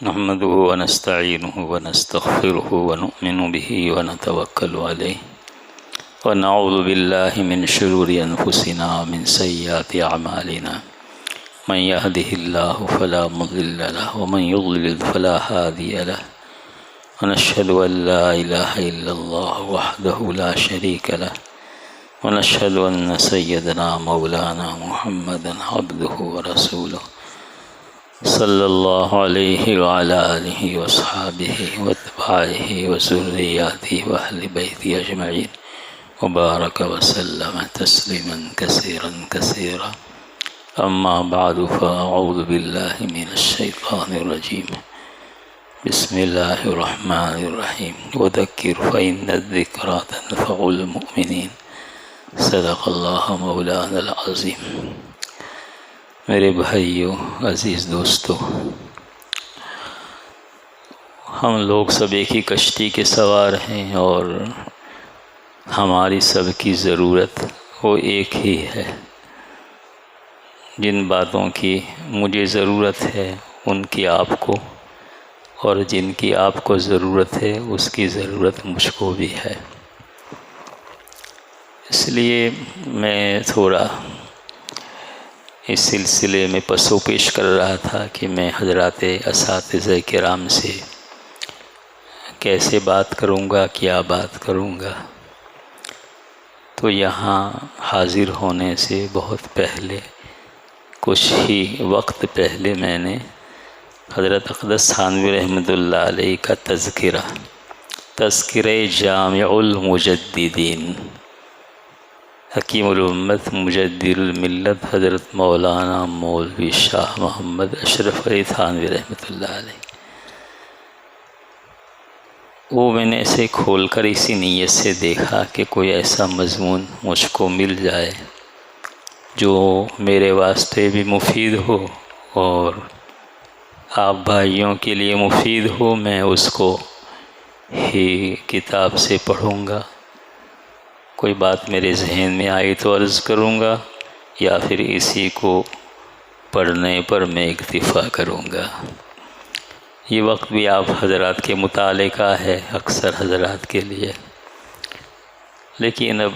نحمده ونستعينه ونستغفره ونؤمن به ونتوكل عليه ونعوذ بالله من شرور أنفسنا ومن سيئات أعمالنا من يهده الله فلا مضل له ومن يضلل فلا هادي له ونشهد أن لا إله إلا الله وحده لا شريك له ونشهد أن سيدنا مولانا محمدا عبده ورسوله صلی اللہ علیہ وعلى آلہ وصحابہ واتباعہ وذریاتہ واہل بیتہ اجمعین وبارک وسلم تسلیما کثیرا کثیرا اما بعد فاعوذ باللہ من الشیطان الرجیم بسم اللہ الرحمن الرحیم وذکر فإن الذکریٰ تنفع المؤمنین صدق اللہ مولانا العظیم۔ میرے بھائیوں، عزیز دوستو، ہم لوگ سب ایک ہی کشتی کے سوار ہیں اور ہماری سب کی ضرورت وہ ایک ہی ہے۔ جن باتوں کی مجھے ضرورت ہے ان کی آپ کو، اور جن کی آپ کو ضرورت ہے اس کی ضرورت مجھ کو بھی ہے۔ اس لیے میں تھوڑا اس سلسلے میں پس و پیش کر رہا تھا کہ میں حضرات اساتذہ کرام سے کیسے بات کروں گا، کیا بات کروں گا۔ تو یہاں حاضر ہونے سے بہت پہلے، کچھ ہی وقت پہلے، میں نے حضرت اقدس تھانوی رحمۃ اللہ علیہ کا تذکرہ جامع المجددین، حکیم الامت مجدد الملت حضرت مولانا مولوی شاہ محمد اشرف علی تھانوی رحمۃ اللہ علیہ، وہ میں نے ایسے کھول کر اسی نیت سے دیکھا کہ کوئی ایسا مضمون مجھ کو مل جائے جو میرے واسطے بھی مفید ہو اور آپ بھائیوں کے لیے مفید ہو۔ میں اس کو ہی کتاب سے پڑھوں گا، کوئی بات میرے ذہن میں آئی تو عرض کروں گا، یا پھر اسی کو پڑھنے پر میں اکتفا کروں گا۔ یہ وقت بھی آپ حضرات کے مطالعے کا ہے، اکثر حضرات کے لیے، لیکن اب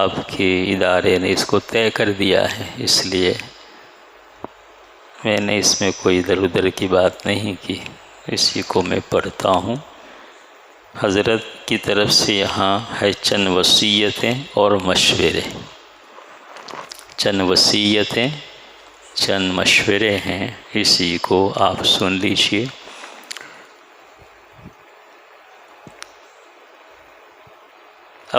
آپ کے ادارے نے اس کو طے کر دیا ہے، اس لیے میں نے اس میں کوئی ادھر ادھر کی بات نہیں کی، اسی کو میں پڑھتا ہوں۔ حضرت کی طرف سے یہاں ہے چند وصیتیں اور مشورے، چند وصیتیں، چند مشورے ہیں، اسی کو آپ سن لیجیے۔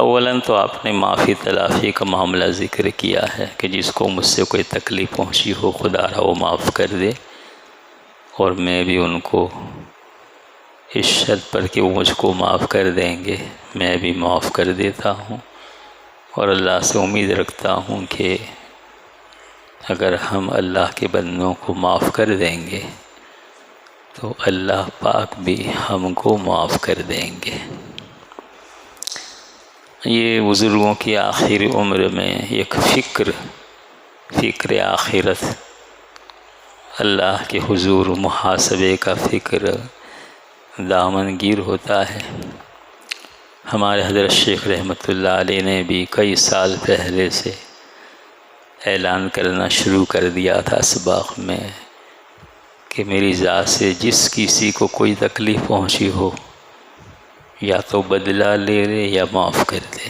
اولاً تو آپ نے معافی تلافی کا معاملہ ذکر کیا ہے کہ جس کو مجھ سے کوئی تکلیف پہنچی ہو خدا را وہ معاف کر دے، اور میں بھی ان کو اس شرط پر کہ وہ مجھ کو معاف کر دیں گے میں بھی معاف کر دیتا ہوں، اور اللہ سے امید رکھتا ہوں کہ اگر ہم اللہ کے بندوں کو معاف کر دیں گے تو اللہ پاک بھی ہم کو معاف کر دیں گے۔ یہ بزرگوں کی آخری عمر میں ایک فکر آخرت، اللہ کے حضور محاسبے کا فکر دامن گیر ہوتا ہے۔ ہمارے حضرت شیخ رحمۃ اللہ علیہ نے بھی کئی سال پہلے سے اعلان کرنا شروع کر دیا تھا اسباق میں کہ میری ذات سے جس کسی کو کوئی تکلیف پہنچی ہو یا تو بدلہ لے لے یا معاف کر دے۔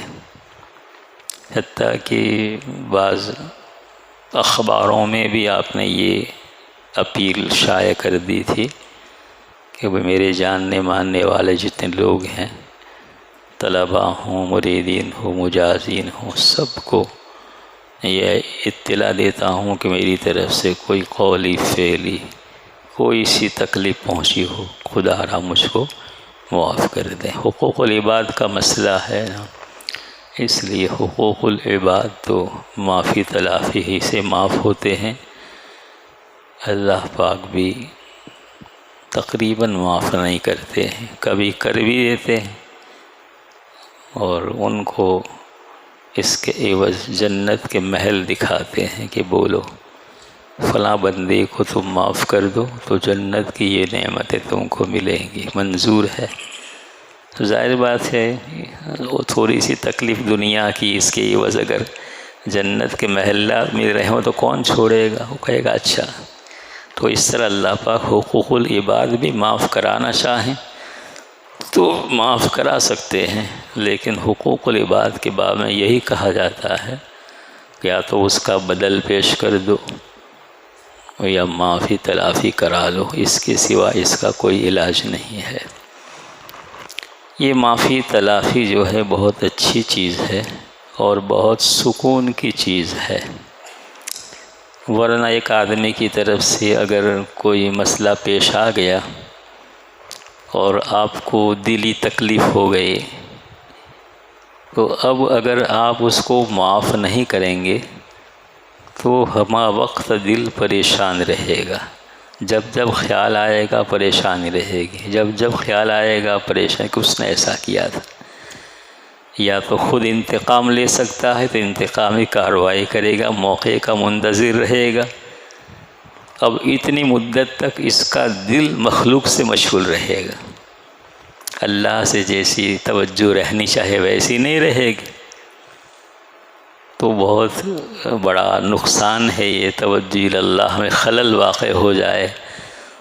حتیٰ کہ بعض اخباروں میں بھی آپ نے یہ اپیل شائع کر دی تھی کہ وہ میرے جاننے ماننے والے جتنے لوگ ہیں، طلباء ہوں، مریدین ہوں، مجازین ہوں، سب کو یہ اطلاع دیتا ہوں کہ میری طرف سے کوئی قولی فعلی کوئی سی تکلیف پہنچی ہو خدا را مجھ کو معاف کر دیں۔ حقوق العباد کا مسئلہ ہے نا، اس لیے حقوق العباد تو معافی تلافی ہی سے معاف ہوتے ہیں۔ اللہ پاک بھی تقریباً معاف نہیں کرتے ہیں، کبھی کر بھی دیتے ہیں، اور ان کو اس کے عوض جنت کے محل دکھاتے ہیں کہ بولو فلاں بندے کو تم معاف کر دو تو جنت کی یہ نعمتیں تم کو ملیں گی، منظور ہے۔ ظاہر بات ہے وہ تھوڑی سی تکلیف دنیا کی، اس کے عوض اگر جنت کے محلات مل رہے ہوں تو کون چھوڑے گا، وہ کہے گا اچھا۔ تو اس طرح اللہ پاک حقوق العباد بھی معاف کرانا چاہیں تو معاف کرا سکتے ہیں، لیکن حقوق العباد کے باب میں یہی کہا جاتا ہے کہ یا تو اس کا بدل پیش کر دو یا معافی تلافی کرا لو، اس کے سوا اس کا کوئی علاج نہیں ہے۔ یہ معافی تلافی جو ہے بہت اچھی چیز ہے اور بہت سکون کی چیز ہے، ورنہ ایک آدمی کی طرف سے اگر کوئی مسئلہ پیش آ گیا اور آپ کو دلی تکلیف ہو گئی تو اب اگر آپ اس کو معاف نہیں کریں گے تو ہمہ وقت دل پریشان رہے گا، جب جب خیال آئے گا پریشانی رہے گی، جب جب خیال آئے گا پریشانی کہ اس نے ایسا کیا تھا۔ یا تو خود انتقام لے سکتا ہے تو انتقامی کارروائی کرے گا، موقع کا منتظر رہے گا۔ اب اتنی مدت تک اس کا دل مخلوق سے مشغول رہے گا، اللہ سے جیسی توجہ رہنی چاہے ویسی نہیں رہے گی، تو بہت بڑا نقصان ہے یہ توجہ اللہ میں خلل واقع ہو جائے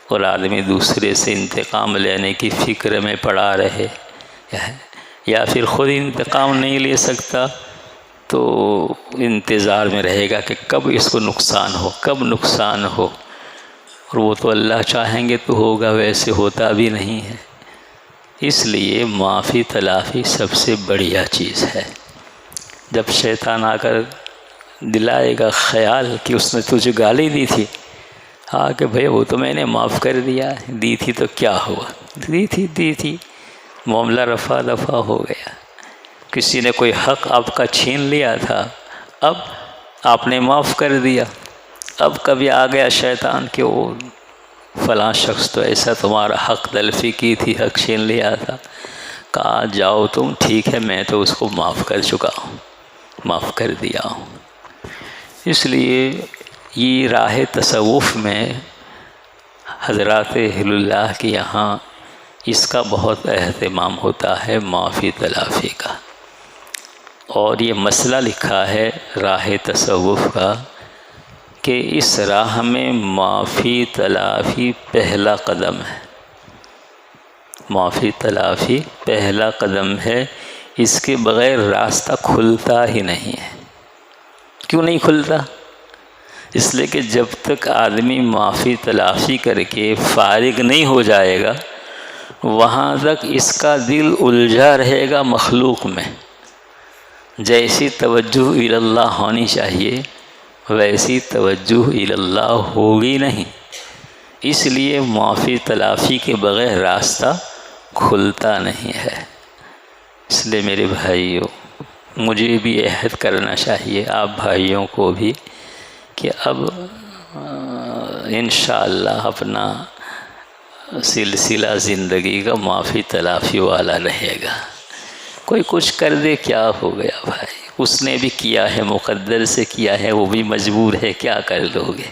اور آدمی دوسرے سے انتقام لینے کی فکر میں پڑا رہے، یا پھر خود انتقام نہیں لے سکتا تو انتظار میں رہے گا کہ کب اس کو نقصان ہو، کب نقصان ہو، اور وہ تو اللہ چاہیں گے تو ہوگا، ویسے ہوتا بھی نہیں ہے۔ اس لیے معافی تلافی سب سے بڑھیا چیز ہے۔ جب شیطان آ کر دلائے گا خیال کہ اس نے تجھے گالی دی تھی، ہاں کہ بھئی وہ تو میں نے معاف کر دیا، دی تھی تو کیا ہوا، دی تھی معاملہ رفع دفع ہو گیا۔ کسی نے کوئی حق آپ کا چھین لیا تھا، اب آپ نے معاف کر دیا، اب کبھی آ گیا شیطان کہ وہ فلاں شخص تو ایسا تمہارا حق تلفی کی تھی، حق چھین لیا تھا، کہا جاؤ تم، ٹھیک ہے میں تو اس کو معاف کر چکا ہوں، معاف کر دیا ہوں۔ اس لیے یہ راہ تصوف میں حضرات اہل اللہ کے یہاں اس کا بہت اہتمام ہوتا ہے، معافی تلافی کا۔ اور یہ مسئلہ لکھا ہے راہ تصوف کا کہ اس راہ میں معافی تلافی پہلا قدم ہے، معافی تلافی پہلا قدم ہے، اس کے بغیر راستہ کھلتا ہی نہیں ہے۔ کیوں نہیں کھلتا؟ اس لیے کہ جب تک آدمی معافی تلافی کر کے فارغ نہیں ہو جائے گا وہاں تک اس کا دل الجھا رہے گا مخلوق میں، جیسی توجہ اللہ ہونی چاہیے ویسی توجہ اللہ ہوگی نہیں۔ اس لیے معافی تلافی کے بغیر راستہ کھلتا نہیں ہے۔ اس لیے میرے بھائیوں، مجھے بھی عہد کرنا چاہیے، آپ بھائیوں کو بھی، کہ اب انشاءاللہ اپنا سلسلہ زندگی کا معافی تلافی والا رہے گا۔ کوئی کچھ کر دے کیا ہو گیا بھائی، اس نے بھی کیا ہے، مقدر سے کیا ہے، وہ بھی مجبور ہے، کیا کر لو گے؟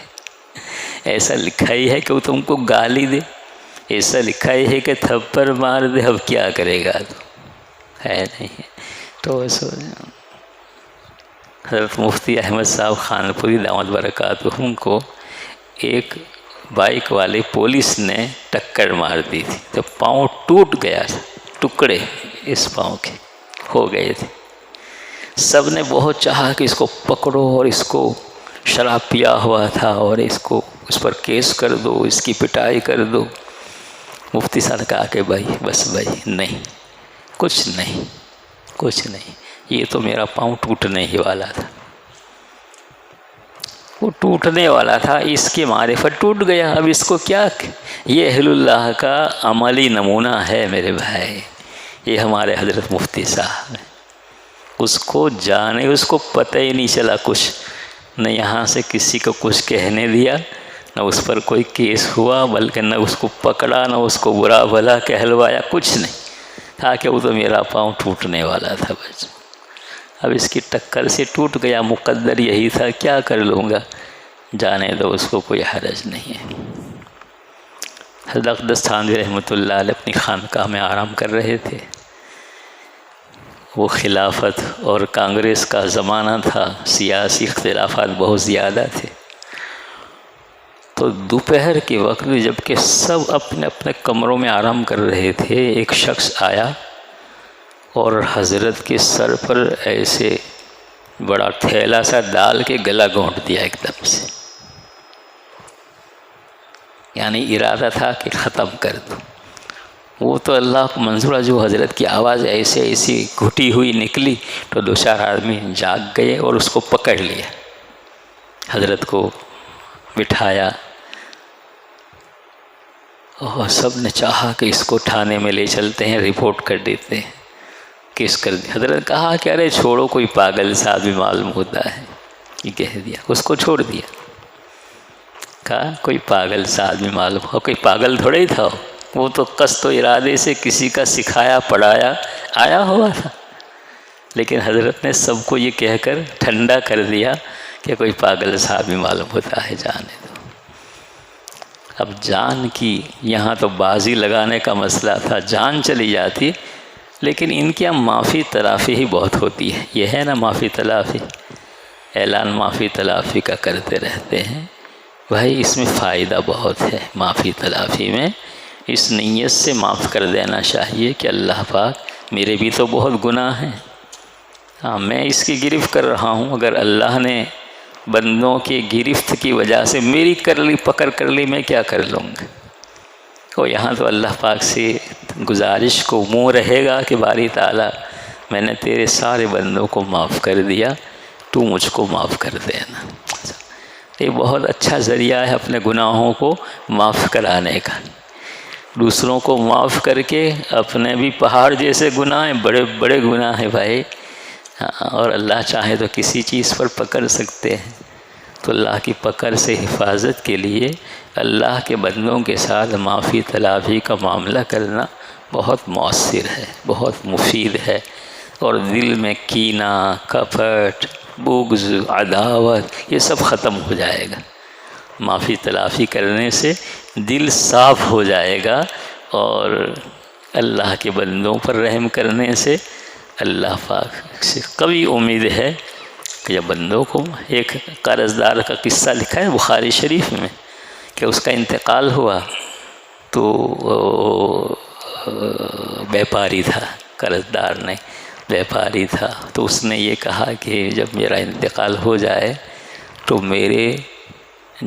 ایسا لکھا ہی ہے کہ وہ تم کو گالی دے، ایسا لکھا ہی ہے کہ تھپڑ مار دے، اب کیا کرے گا؟ تو ہے نہیں۔ تو حضرت مفتی احمد صاحب خانپوری دامت برکاتہم کو ایک بائک والے پولیس نے ٹکر مار دی تھی، تو پاؤں ٹوٹ گیا تھا، ٹکڑے اس پاؤں کے ہو گئے تھے۔ سب نے بہت چاہا کہ اس کو پکڑو، اور اس کو شراب پیا ہوا تھا اور اس پر کیس کر دو، اس کی پٹائی کر دو۔ مفتی صاحب نے کہا کہ بھائی بس بھائی، نہیں، کچھ نہیں، کچھ نہیں، یہ تو میرا پاؤں ٹوٹنے ہی والا تھا، وہ ٹوٹنے والا تھا، اس کے معرفت ٹوٹ گیا، اب اس کو کیا؟ یہ اہل اللہ کا عملی نمونہ ہے میرے بھائی، یہ ہمارے حضرت مفتی صاحب ہیں۔ اس کو جانے، اس کو پتہ ہی نہیں چلا کچھ، نہ یہاں سے کسی کو کچھ کہنے دیا، نہ اس پر کوئی کیس ہوا، بلکہ نہ اس کو پکڑا، نہ اس کو برا بھلا کہلوایا، کچھ نہیں، تھا کہ وہ تو میرا پاؤں ٹوٹنے والا تھا بس، اب اس کی ٹکر سے ٹوٹ گیا، مقدر یہی تھا، کیا کر لوں گا؟ جانے دو، اس کو کوئی حرج نہیں ہے۔ حضرت اقدس تھانوی رحمۃ اللہ علیہ اپنی خانقاہ میں آرام کر رہے تھے۔ وہ خلافت اور کانگریس کا زمانہ تھا، سیاسی اختلافات بہت زیادہ تھے، تو دوپہر کے وقت جب کہ سب اپنے اپنے کمروں میں آرام کر رہے تھے، ایک شخص آیا اور حضرت کے سر پر ایسے بڑا تھیلا سا ڈال کے گلا گھونٹ دیا ایک دم سے، یعنی ارادہ تھا کہ ختم کر دو۔ وہ تو اللہ کو منظور، جو حضرت کی آواز ایسی گھٹی ہوئی نکلی تو دو چار آدمی جاگ گئے اور اس کو پکڑ لیا، حضرت کو بٹھایا، اور سب نے چاہا کہ اس کو تھانے میں لے چلتے ہیں، رپورٹ کر دیتے ہیں، کیس کر دیا۔ حضرت کہا کہ ارے چھوڑو، کوئی پاگل سا بھی معلوم ہوتا ہے، یہ کہہ دیا، اس کو چھوڑ دیا۔ کہا کوئی پاگل سا آدمی معلوم ہو، کوئی پاگل تھوڑا ہی تھا، وہ تو قصد و ارادے سے کسی کا سکھایا پڑھایا آیا ہوا تھا، لیکن حضرت نے سب کو یہ کہہ کر ٹھنڈا کر دیا کہ کوئی پاگل سا آدمی معلوم ہوتا ہے، جانے دو۔ اب جان کی یہاں تو بازی لگانے کا مسئلہ تھا، جان چلی جاتی، لیکن ان کی معافی تلافی ہی بہت ہوتی ہے۔ یہ ہے نا معافی تلافی، اعلان معافی تلافی کا کرتے رہتے ہیں بھائی، اس میں فائدہ بہت ہے۔ معافی تلافی میں اس نیت سے معاف کر دینا چاہیے کہ اللہ پاک میرے بھی تو بہت گناہ ہیں، ہاں میں اس کی گرفت کر رہا ہوں، اگر اللہ نے بندوں کی گرفت کی وجہ سے میری پکڑ کر لی، میں کیا کر لوں گا؟ تو یہاں تو اللہ پاک سے گزارش کو منہ رہے گا کہ باری تعالیٰ میں نے تیرے سارے بندوں کو معاف کر دیا، تو مجھ کو معاف کر دینا۔ یہ بہت اچھا ذریعہ ہے اپنے گناہوں کو معاف کرانے کا، دوسروں کو معاف کر کے اپنے بھی پہاڑ جیسے گناہ ہیں، بڑے بڑے گناہ ہیں بھائی، اور اللہ چاہے تو کسی چیز پر پکڑ سکتے ہیں، تو اللہ کی پکڑ سے حفاظت کے لیے اللہ کے بندوں کے ساتھ معافی تلافی کا معاملہ کرنا بہت مؤثر ہے، بہت مفید ہے، اور دل میں کینہ، کپٹ، بغض، عداوت، یہ سب ختم ہو جائے گا۔ معافی تلافی کرنے سے دل صاف ہو جائے گا، اور اللہ کے بندوں پر رحم کرنے سے اللہ پاک سے قوی امید ہے کہ جب بندوں کو، ایک قرض دار کا قصہ لکھا ہے بخاری شریف میں کہ اس کا انتقال ہوا، تو بیپاری تھا، قرض دار نہیں بیپاری تھا، تو اس نے یہ کہا کہ جب میرا انتقال ہو جائے تو میرے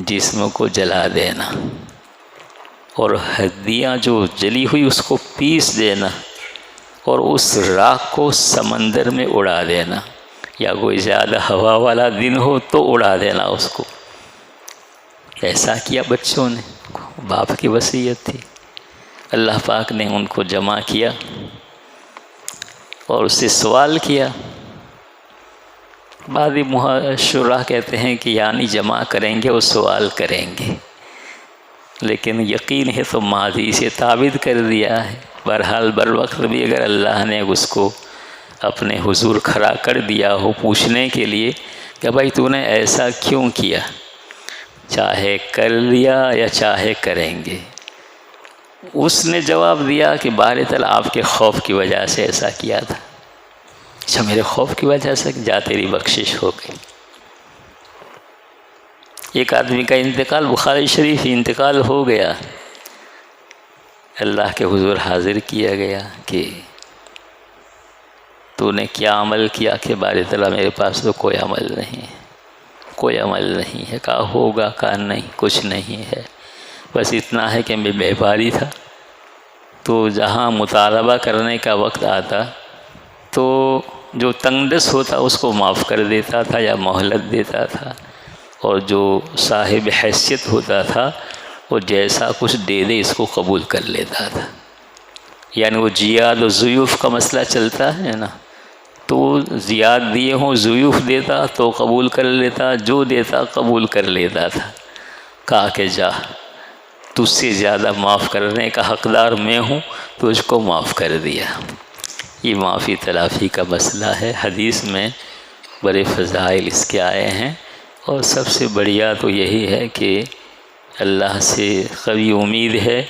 جسم کو جلا دینا، اور ہڈیاں جو جلی ہوئی اس کو پیس دینا، اور اس راکھ کو سمندر میں اڑا دینا، یا کوئی زیادہ ہوا والا دن ہو تو اڑا دینا اس کو۔ ایسا کیا بچوں نے، باپ کی وصیت تھی۔ اللہ پاک نے ان کو جمع کیا اور اس سے سوال کیا۔ بعض شرح کہتے ہیں کہ یعنی جمع کریں گے اور سوال کریں گے، لیکن یقین ہے تو ماضی سے ثابت کر دیا ہے۔ بہرحال بر وقت بھی اگر اللہ نے اس کو اپنے حضور کھڑا کر دیا ہو پوچھنے کے لیے کہ بھائی تو نے ایسا کیوں کیا، چاہے کر لیا یا چاہے کریں گے، اس نے جواب دیا کہ باری تعالیٰ آپ کے خوف کی وجہ سے ایسا کیا تھا۔ اچھا میرے خوف کی وجہ سے، جا تیری بخشش ہو گئی۔ ایک آدمی کا انتقال، بخاری شریف انتقال ہو گیا، اللہ کے حضور حاضر کیا گیا کہ تو نے کیا عمل کیا، کہ باری تعالیٰ میرے پاس تو کوئی عمل نہیں ہے، کوئی عمل نہیں ہے۔ کہا ہوگا، کہا نہیں کچھ نہیں ہے، بس اتنا ہے کہ میں بیپاری تھا، تو جہاں مطالبہ کرنے کا وقت آتا تو جو تنگ دست ہوتا اس کو معاف کر دیتا تھا یا مہلت دیتا تھا، اور جو صاحب حیثیت ہوتا تھا وہ جیسا کچھ دے دے اس کو قبول کر لیتا تھا۔ یعنی وہ زیاد و ضیوف کا مسئلہ چلتا ہے نا، تو زیاد دیے ہوں ضیوف دیتا تو قبول کر لیتا، جو دیتا قبول کر لیتا تھا۔ کہا کہ جا، تجھ سے زیادہ معاف کرنے کا حقدار میں ہوں، تجھ کو معاف کر دیا۔ یہ معافی تلافی کا مسئلہ ہے، حدیث میں بڑے فضائل اس کے آئے ہیں، اور سب سے بڑھیا تو یہی ہے کہ اللہ سے قوی امید ہے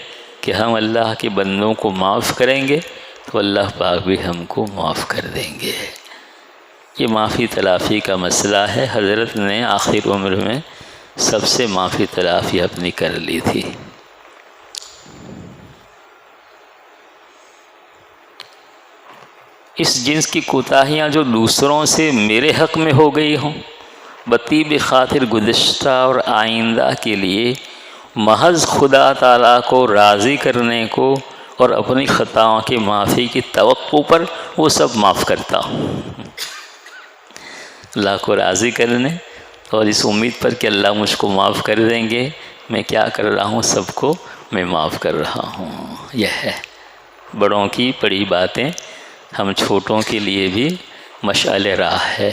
کہ ہم اللہ کے بندوں کو معاف کریں گے تو اللہ پاک بھی ہم کو معاف کر دیں گے۔ یہ معافی تلافی کا مسئلہ ہے۔ حضرت نے آخر عمر میں سب سے معافی تلافی اپنی کر لی تھی۔ اس جنس کی کوتاہیاں جو دوسروں سے میرے حق میں ہو گئی ہوں، بطیب خاطر گزشتہ اور آئندہ کے لیے محض خدا تعالیٰ کو راضی کرنے کو اور اپنی خطاؤں کی معافی کی توقع پر وہ سب معاف کرتا ہوں۔ اللہ کو راضی کرنے اور اس امید پر کہ اللہ مجھ کو معاف کر دیں گے، میں کیا کر رہا ہوں، سب کو میں معاف کر رہا ہوں۔ یہ ہے بڑوں کی بڑی باتیں، ہم چھوٹوں کے لیے بھی مشعل راہ ہے۔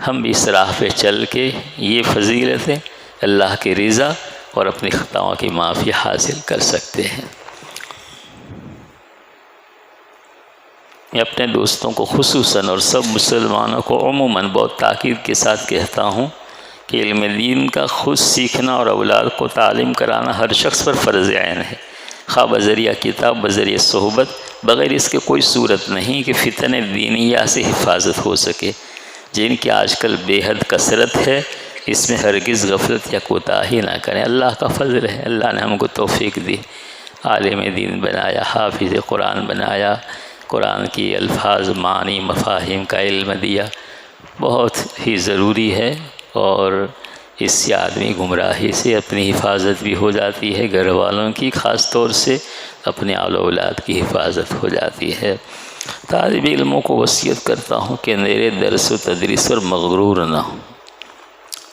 ہم بھی اس راہ پہ چل کے یہ فضیلتیں اللہ کی رضا اور اپنی خطاؤں کی معافی حاصل کر سکتے ہیں۔ میں اپنے دوستوں کو خصوصاً اور سب مسلمانوں کو عموماً بہت تاکید کے ساتھ کہتا ہوں کہ علم دین کا خود سیکھنا اور اولاد کو تعلیم کرانا ہر شخص پر فرض عین ہے، خواہ بذریعہ کتاب بذریعہ صحبت، بغیر اس کے کوئی صورت نہیں کہ فتن دینیہ سے حفاظت ہو سکے، جن کی آج کل بے حد کثرت ہے۔ اس میں ہرگز غفلت یا کوتاہی نہ کریں۔ اللہ کا فضل ہے، اللہ نے ہم کو توفیق دی، عالم دین بنایا، حافظ قرآن بنایا، قرآن کی الفاظ معنی مفاہیم کا علم دیا، بہت ہی ضروری ہے، اور اس سے آدمی گمراہی سے اپنی حفاظت بھی ہو جاتی ہے، گھر والوں کی خاص طور سے اپنے آل و اولاد کی حفاظت ہو جاتی ہے۔ طالب علموں کو وصیت کرتا ہوں کہ میرے درس و تدریس پر مغرور نہ ہوں۔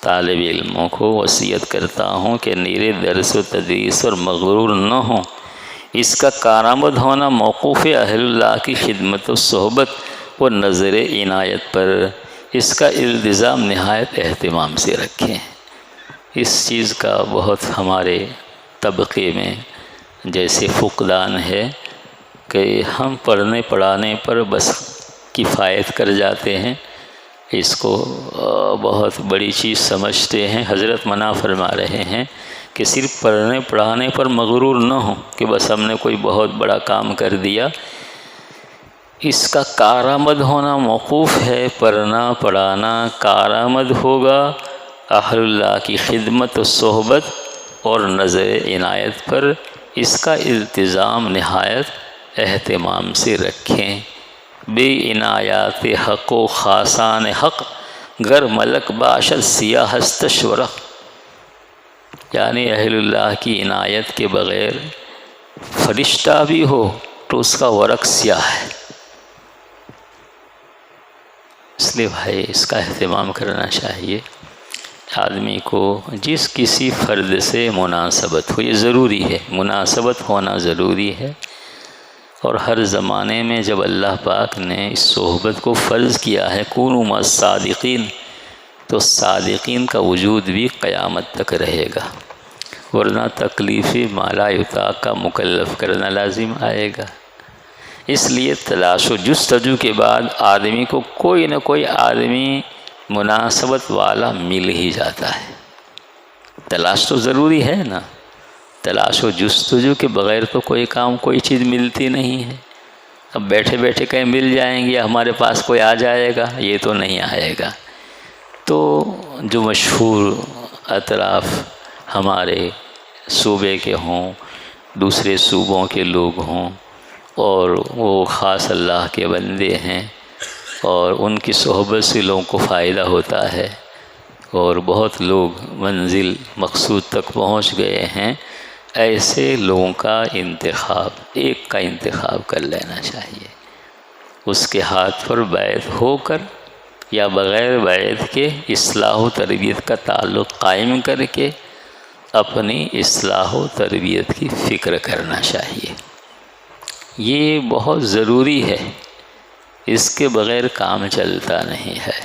طالب علموں کو وصیت کرتا ہوں کہ میرے درس و تدریس پر مغرور نہ ہوں۔ اس کا کارآمد ہونا موقوف اہل اللہ کی خدمت و صحبت و نظر عنایت پر، اس کا التزام نہایت اہتمام سے رکھیں۔ اس چیز کا بہت ہمارے طبقے میں جیسے فقدان ہے کہ ہم پڑھنے پڑھانے پر بس کفایت کر جاتے ہیں، اس کو بہت بڑی چیز سمجھتے ہیں۔ حضرت منع فرما رہے ہیں کہ صرف پڑھنے پڑھانے پر مغرور نہ ہوں کہ بس ہم نے کوئی بہت بڑا کام کر دیا۔ اس کا کارآمد ہونا موقوف ہے، پڑھنا پڑھانا کارآمد ہوگا اہل اللہ کی خدمت و صحبت اور نظر عنایت پر، اس کا التزام نہایت اہتمام سے رکھیں۔ بے عنایات حق و خاصان حق گر ملک باشد سیاہ استشورق، یعنی اہل اللہ کی عنایت کے بغیر فرشتہ بھی ہو تو اس کا ورق سیاہ ہے۔ اس لیے بھائی اس کا اہتمام کرنا چاہیے۔ آدمی کو جس کسی فرد سے مناسبت ہو، یہ ضروری ہے، مناسبت ہونا ضروری ہے، اور ہر زمانے میں جب اللہ پاک نے اس صحبت کو فرض کیا ہے کونوا مع الصادقین، تو صادقین کا وجود بھی قیامت تک رہے گا، ورنہ تکلیف ما لا یطاق کا مکلف کرنا لازم آئے گا۔ اس لیے تلاش و جستجو کے بعد آدمی کو کوئی نہ کوئی آدمی مناسبت والا مل ہی جاتا ہے۔ تلاش تو ضروری ہے نا، تلاش و جستجو کے بغیر تو کوئی کام کوئی چیز ملتی نہیں ہے۔ اب بیٹھے بیٹھے کہیں مل جائیں گے، ہمارے پاس کوئی آ جائے گا، یہ تو نہیں آئے گا۔ تو جو مشہور اطراف ہمارے صوبے کے ہوں، دوسرے صوبوں کے لوگ ہوں، اور وہ خاص اللہ کے بندے ہیں، اور ان کی صحبت سے لوگوں کو فائدہ ہوتا ہے، اور بہت لوگ منزل مقصود تک پہنچ گئے ہیں، ایسے لوگوں کا انتخاب، ایک کا انتخاب کر لینا چاہیے۔ اس کے ہاتھ پر بیعت ہو کر یا بغیر بیعت کے اصلاح و تربیت کا تعلق قائم کر کے اپنی اصلاح و تربیت کی فکر کرنا چاہیے۔ یہ بہت ضروری ہے، اس کے بغیر کام چلتا نہیں ہے۔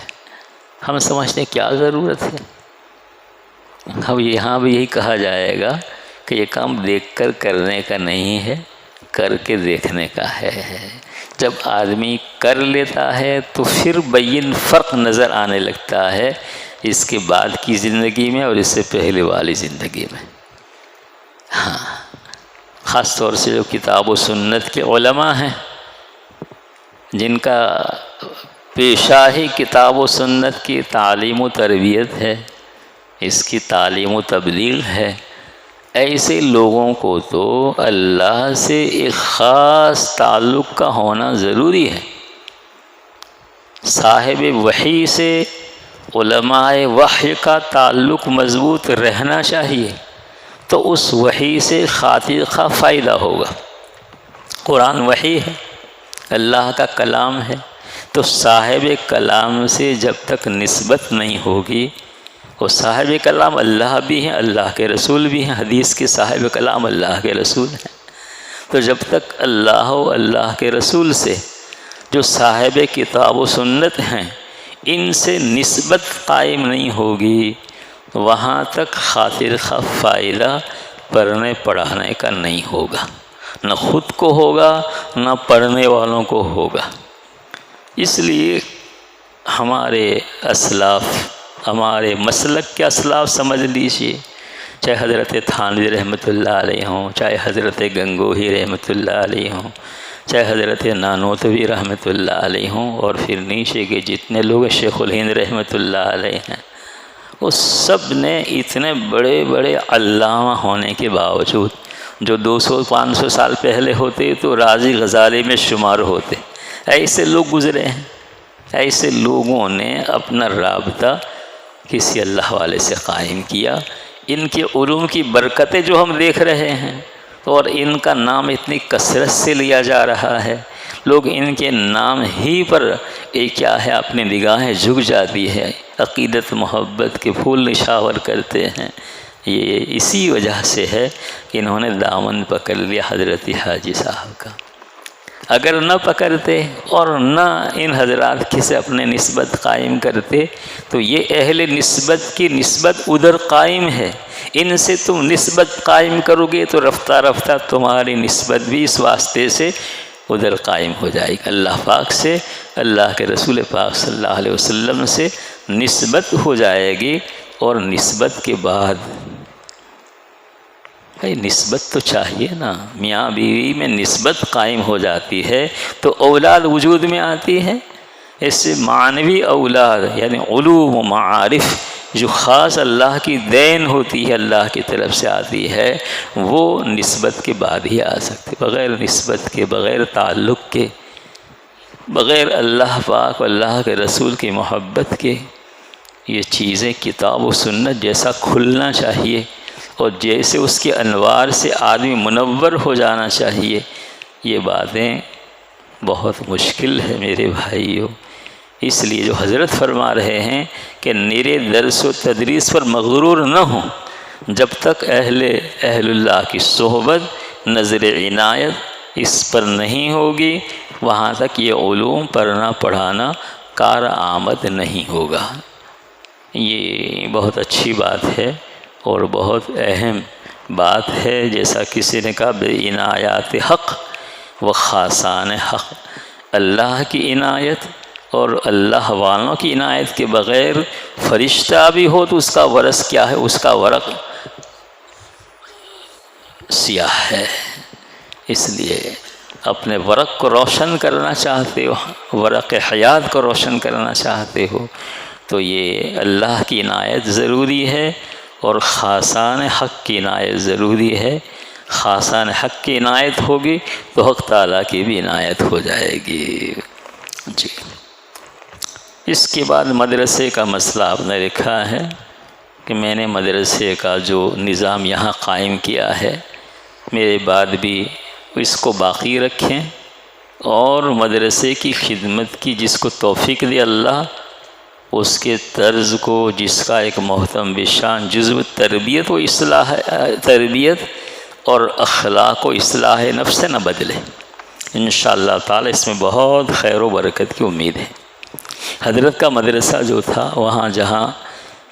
ہم سمجھتے ہیں کیا ضرورت ہے، اب یہاں بھی یہی کہا جائے گا کہ یہ کام دیکھ کر کرنے کا نہیں ہے، کر کے دیکھنے کا ہے۔ جب آدمی کر لیتا ہے تو پھر بین فرق نظر آنے لگتا ہے اس کے بعد کی زندگی میں اور اس سے پہلے والی زندگی میں۔ ہاں، خاص طور سے جو کتاب و سنت کے علماء ہیں، جن کا پیشہ ہی کتاب و سنت کی تعلیم و تربیت ہے، اس کی تعلیم و تبلیغ ہے، ایسے لوگوں کو تو اللہ سے ایک خاص تعلق کا ہونا ضروری ہے۔ صاحب وحی سے علماء وحی کا تعلق مضبوط رہنا چاہیے، تو اس وحی سے خاطر خواہ فائدہ ہوگا۔ قرآن وحی ہے، اللہ کا کلام ہے، تو صاحب کلام سے جب تک نسبت نہیں ہوگی، وہ صاحب کلام اللہ بھی ہیں، اللہ کے رسول بھی ہیں، حدیث کے صاحب کلام اللہ کے رسول ہیں، تو جب تک اللہ و اللہ کے رسول سے جو صاحب کتاب و سنت ہیں ان سے نسبت قائم نہیں ہوگی، وہاں تک خاطر خواہ فائدہ پڑھنے پڑھانے کا نہیں ہوگا، نہ خود کو ہوگا نہ پڑھنے والوں کو ہوگا۔ اس لیے ہمارے اسلاف، ہمارے مسلک کے اسلاف سمجھ لیجیے، چاہے حضرت تھانوی رحمۃ اللہ علیہ ہوں، چاہے حضرت گنگوہی رحمۃ اللہ علیہ ہوں، چاہے حضرت نانوتوی رحمۃ اللہ علیہ ہوں، اور پھر نیچے کے جتنے لوگ شیخ الہند رحمۃ اللہ علیہ ہیں، وہ سب نے اتنے بڑے بڑے علامہ ہونے کے باوجود، جو 200-500 سال پہلے ہوتے تو راضی غزالی میں شمار ہوتے، ایسے لوگ گزرے ہیں۔ ایسے لوگوں نے اپنا رابطہ کسی اللہ والے سے قائم کیا۔ ان کے علوم کی برکتیں جو ہم دیکھ رہے ہیں، اور ان کا نام اتنی کثرت سے لیا جا رہا ہے، لوگ ان کے نام ہی پر کیا ہے اپنی نگاہیں جھک جاتی ہے، عقیدت محبت کے پھول نشاور کرتے ہیں۔ یہ اسی وجہ سے ہے کہ انہوں نے دامن پکڑ لیا حضرت حاجی صاحب کا۔ اگر نہ پکڑتے اور نہ ان حضرات کی سے اپنے نسبت قائم کرتے تو یہ اہل نسبت کی نسبت ادھر قائم ہے، ان سے تم نسبت قائم کرو گے تو رفتہ رفتہ تمہاری نسبت بھی اس واسطے سے ادھر قائم ہو جائے گی، اللہ پاک سے، اللہ کے رسول پاک صلی اللہ علیہ وسلم سے نسبت ہو جائے گی۔ اور نسبت کے بعد نسبت تو چاہیے نا، میاں بیوی میں نسبت قائم ہو جاتی ہے تو اولاد وجود میں آتی ہے۔ اس سے معنوی اولاد یعنی علوم و معارف جو خاص اللہ کی دین ہوتی ہے، اللہ کی طرف سے آتی ہے، وہ نسبت کے بعد ہی آ سکتی، بغیر نسبت کے، بغیر تعلق کے، بغیر اللہ پاک و اللہ کے رسول کی محبت کے یہ چیزیں کتاب و سنت جیسا کھلنا چاہیے اور جیسے اس کے انوار سے آدمی منور ہو جانا چاہیے، یہ باتیں بہت مشکل ہے میرے بھائیوں۔ اس لیے جو حضرت فرما رہے ہیں کہ میرے درس و تدریس پر مغرور نہ ہوں، جب تک اہل اللہ کی صحبت، نظر عنایت اس پر نہیں ہوگی، وہاں تک یہ علوم پڑھنا پڑھانا کارآمد نہیں ہوگا۔ یہ بہت اچھی بات ہے اور بہت اہم بات ہے، جیسا کسی نے کہا بے عنایات حق و خاصان حق، اللہ کی عنایت اور اللہ والوں کی عنایت کے بغیر فرشتہ بھی ہو تو اس کا ورث کیا ہے، اس کا ورق سیاہ ہے۔ اس لیے اپنے ورق کو روشن کرنا چاہتے ہو، ورق حیات کو روشن کرنا چاہتے ہو تو یہ اللہ کی عنایت ضروری ہے اور خاصان حق کی عنایت ضروری ہے۔ خاصان حق کی عنایت ہوگی تو حق تعالیٰ کی بھی عنایت ہو جائے گی۔ جی، اس کے بعد مدرسے کا مسئلہ آپ نے لکھا ہے کہ میں نے مدرسے کا جو نظام یہاں قائم کیا ہے، میرے بعد بھی اس کو باقی رکھیں اور مدرسے کی خدمت کی جس کو توفیق دے اللہ، اس کے طرز کو، جس کا ایک محتم بشان جزو تربیت و اصلاح، تربیت اور اخلاق و اصلاح نفس نہ بدلے، انشاءاللہ تعالی اس میں بہت خیر و برکت کی امید ہے۔ حضرت کا مدرسہ جو تھا، وہاں جہاں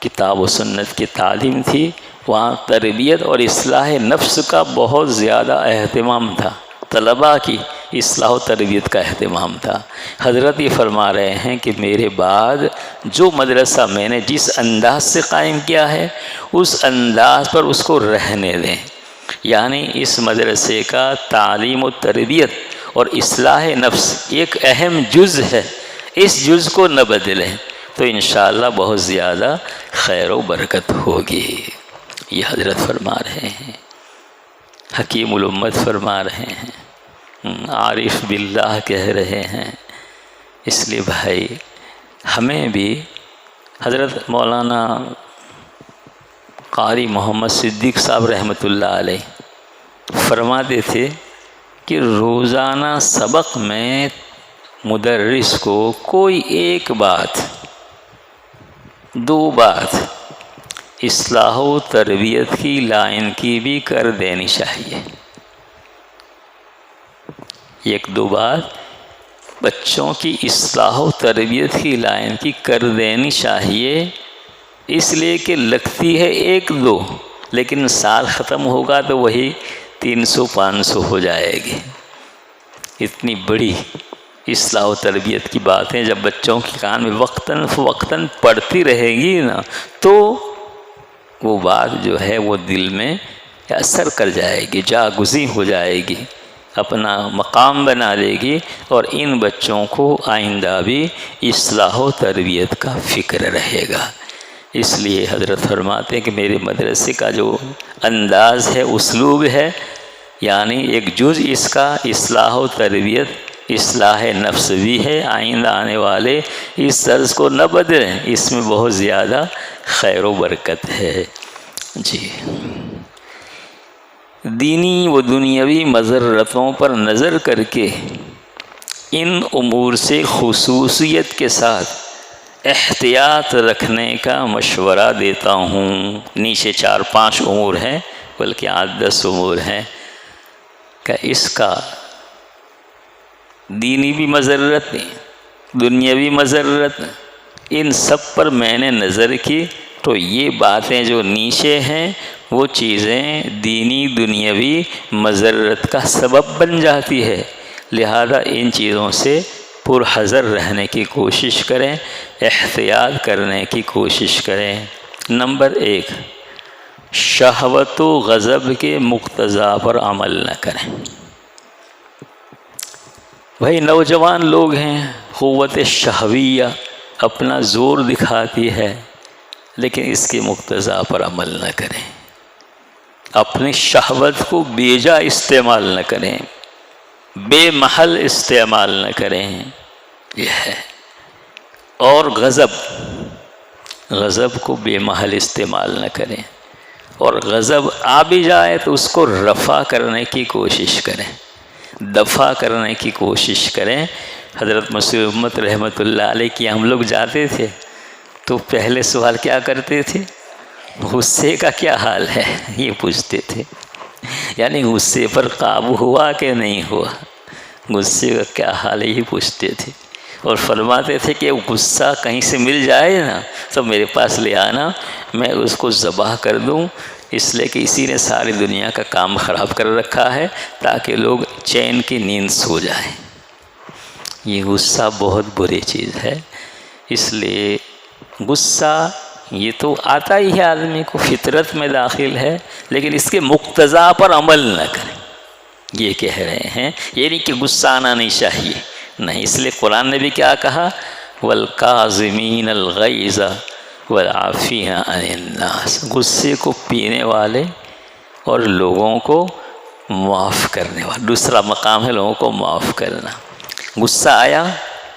کتاب و سنت کی تعلیم تھی، وہاں تربیت اور اصلاح نفس کا بہت زیادہ اہتمام تھا، طلباء کی اصلاح و تربیت کا اہتمام تھا۔ حضرت یہ فرما رہے ہیں کہ میرے بعد جو مدرسہ میں نے جس انداز سے قائم کیا ہے اس انداز پر اس کو رہنے دیں، یعنی اس مدرسے کا تعلیم و تربیت اور اصلاح نفس ایک اہم جز ہے، اس جز کو نہ بدلیں تو انشاءاللہ بہت زیادہ خیر و برکت ہوگی۔ یہ حضرت فرما رہے ہیں، حکیم الامت فرما رہے ہیں، عارف باللہ کہہ رہے ہیں۔ اس لیے بھائی ہمیں بھی حضرت مولانا قاری محمد صدیق صاحب رحمۃ اللہ علیہ فرماتے تھے کہ روزانہ سبق میں مدرس کو کوئی ایک بات، دو بات اصلاح و تربیت کی لائن کی بھی کر دینی چاہیے۔ ایک دو بات بچوں کی اصلاح و تربیت کی لائن کی کر دینی چاہیے، اس لیے کہ لگتی ہے ایک دو، لیکن سال ختم ہوگا تو وہی 300-500 ہو جائے گی۔ اتنی بڑی اصلاح و تربیت کی باتیں جب بچوں کے کان میں وقتاً فوقتاً پڑتی رہے گی نا تو وہ بات جو ہے وہ دل میں اثر کر جائے گی، جاگزیں ہو جائے گی، اپنا مقام بنا لے گی، اور ان بچوں کو آئندہ بھی اصلاح و تربیت کا فکر رہے گا۔ اس لیے حضرت فرماتے ہیں کہ میرے مدرسے کا جو انداز ہے، اسلوب ہے، یعنی ایک جز اس کا اصلاح و تربیت، اصلاح نفس بھی ہے، آئندہ آنے والے اس طرز کو نہ بدلیں، اس میں بہت زیادہ خیر و برکت ہے۔ جی، دینی و دنیاوی مضرتوں پر نظر کر کے ان امور سے خصوصیت کے ساتھ احتیاط رکھنے کا مشورہ دیتا ہوں۔ نیچے 4-5 امور ہیں، بلکہ 8-10 امور ہیں کہ اس کا دینی بھی مضرت، دنیاوی مضرت، ان سب پر میں نے نظر کی تو یہ باتیں جو نیچے ہیں وہ چیزیں دینی دنیاوی مضرت کا سبب بن جاتی ہے، لہذا ان چیزوں سے پرحذر رہنے کی کوشش کریں، احتیاط کرنے کی کوشش کریں۔ نمبر 1، شہوت و غضب کے مقتضا پر عمل نہ کریں۔ بھائی نوجوان لوگ ہیں، قوت شہویہ اپنا زور دکھاتی ہے، لیکن اس کے مقتضا پر عمل نہ کریں، اپنی شہوت کو بیجا استعمال نہ کریں، بے محل استعمال نہ کریں، یہ ہے۔ اور غضب کو بے محل استعمال نہ کریں، اور غضب آ بھی جائے تو اس کو رفع کرنے کی کوشش کریں، دفع کرنے کی کوشش کریں۔ حضرت مسیح امت رحمۃ اللہ علیہ کی ہم لوگ جاتے تھے تو پہلے سوال کیا کرتے تھے؟ غصے کا کیا حال ہے، یہ پوچھتے تھے، یعنی غصے پر قابو ہوا کہ نہیں ہوا، غصے کا کیا حال ہے یہ پوچھتے تھے، اور فرماتے تھے کہ غصہ کہیں سے مل جائے نا تو میرے پاس لے آنا، میں اس کو ذبح کر دوں، اس لیے کہ اسی نے ساری دنیا کا کام خراب کر رکھا ہے تاکہ لوگ چین کی نیند سو جائیں۔ یہ غصہ بہت بری چیز ہے، اس لیے غصہ یہ تو آتا ہی ہے، آدمی کو فطرت میں داخل ہے، لیکن اس کے مقتضا پر عمل نہ کریں، یہ کہہ رہے ہیں۔ یہ نہیں کہ غصہ آنا نہیں چاہیے، نہیں، اس لیے قرآن نے بھی کیا کہا؟ وَالْقَاظِمِينَ الْغَيْظَ وَالْعَافِينَ عَنِ النَّاسِ، غصے کو پینے والے اور لوگوں کو معاف کرنے والے، دوسرا مقام ہے لوگوں کو معاف کرنا۔ غصہ آیا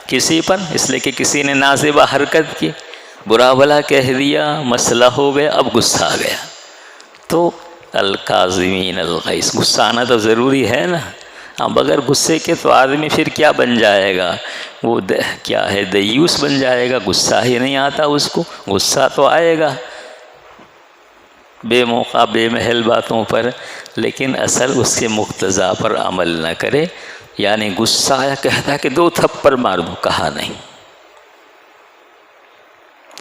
کسی پر اس لیے کہ کسی نے نازیبہ حرکت کی، برا بھلا کہہ دیا، مسئلہ ہو گیا، اب غصہ آ گیا تو الکاظمین الغیظ، غصہ آنا تو ضروری ہے نا۔ اب بغیر غصے کے تو آدمی پھر کیا بن جائے گا؟ وہ کیا ہے، دیوس بن جائے گا، غصہ ہی نہیں آتا اس کو، غصہ تو آئے گا بے موقع بے محل باتوں پر، لیکن اصل اس کے مقتضا پر عمل نہ کرے۔ یعنی غصہ آیا کہتا ہے کہ 2 تھپڑ مار دو، کہا نہیں،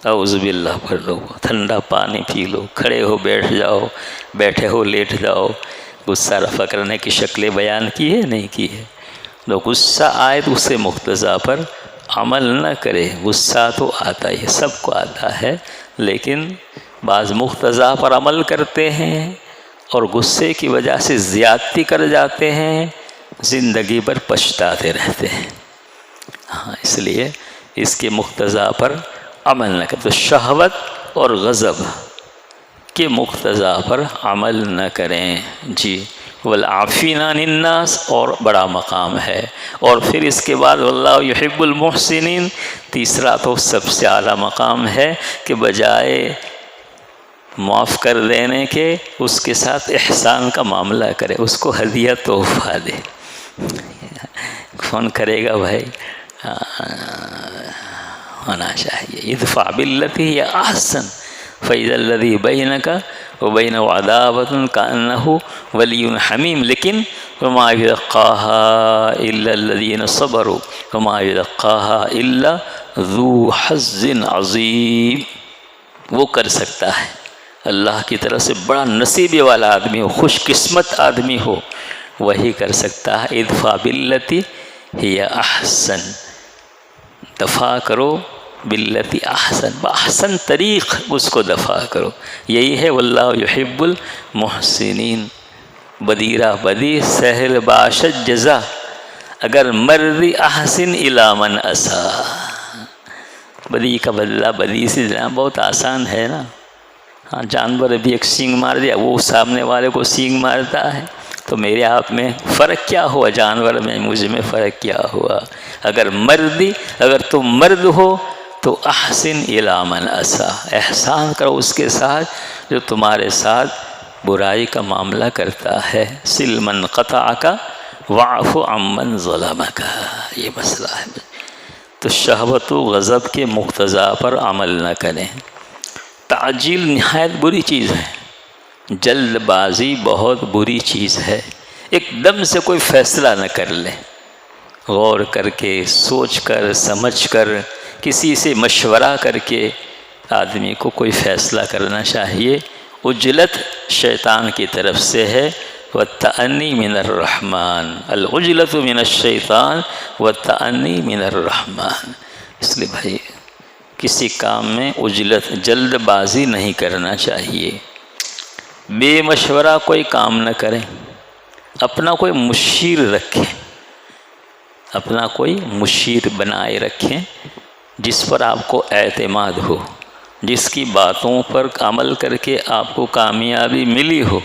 اعوذ باللہ پڑھ لو، ٹھنڈا پانی پی لو، کھڑے ہو بیٹھ جاؤ، بیٹھے ہو لیٹ جاؤ، غصہ رفع کرنے کی شکلیں بیان کی ہے نہیں کی ہے؟ تو غصہ آئے تو اس سے مقتضا پر عمل نہ کرے۔ غصہ تو آتا ہی، سب کو آتا ہے، لیکن بعض مقتضا پر عمل کرتے ہیں اور غصے کی وجہ سے زیادتی کر جاتے ہیں، زندگی پر پچھتاتے رہتے ہیں۔ ہاں، اس لیے اس کے مقتضا پر عمل نہ کرے۔ تو شہوت اور غضب کے مقتضا پر عمل نہ کریں جی۔ والعافین عن الناس اور بڑا مقام ہے، اور پھر اس کے بعد واللہ یحب المحسنین، تیسرا تو سب سے اعلیٰ مقام ہے کہ بجائے معاف کر دینے کے اس کے ساتھ احسان کا معاملہ کرے، اس کو ہدیہ تحفہ دے۔ کون کرے گا بھائی؟ ہونا چاہیے۔ ادفع بالتی ہی احسن فاذا الذی بینک وبینہ عداوۃ کأنہ ولی حمیم، لیکن وما یلقاها الا الذین صبروا وما یلقاها الا ذو حظ عظیم۔ وہ کر سکتا ہے، اللہ کی طرف سے بڑا نصیبے والا آدمی ہو، خوش قسمت آدمی ہو، وہی کر سکتا ہے۔ ادفع بالتی ہی احسن، دفاع کرو بالتی احسن، بأحسن طریق اس کو دفاع کرو، یہی ہے واللہ یحب المحسنین۔ بدیرہ بدی سہل باشد جزا، اگر مردی احسن الی من اساء۔ بدی کا بدلہ بدی سے دینا بہت آسان ہے نا۔ ہاں، جانور بھی ایک سینگ مار دیا، وہ سامنے والے کو سینگ مارتا ہے، تو میرے آپ میں فرق کیا ہوا؟ جانور میں مجھ میں فرق کیا ہوا؟ اگر تم مرد ہو تو احسن الی من اساء، احسان کرو اس کے ساتھ جو تمہارے ساتھ برائی کا معاملہ کرتا ہے۔ سل من قطعک واعف عمن ظلمک، یہ مسئلہ ہے۔ تو شہوت و غضب کے مقتضا پر عمل نہ کریں۔ تعجیل نہایت بری چیز ہے، جلد بازی بہت بری چیز ہے۔ ایک دم سے کوئی فیصلہ نہ کر لے، غور کر کے سوچ کر سمجھ کر کسی سے مشورہ کر کے آدمی کو کوئی فیصلہ کرنا چاہیے۔ عجلت شیطان کی طرف سے ہے، والتأنی من الرحمن، العجلۃ من الشیطان والتأنی من الرحمن۔ اس لیے بھائی کسی کام میں عجلت جلد بازی نہیں کرنا چاہیے، بے مشورہ کوئی کام نہ کریں، اپنا کوئی مشیر رکھیں، اپنا کوئی مشیر بنائے رکھیں جس پر آپ کو اعتماد ہو، جس کی باتوں پر عمل کر کے آپ کو کامیابی ملی ہو،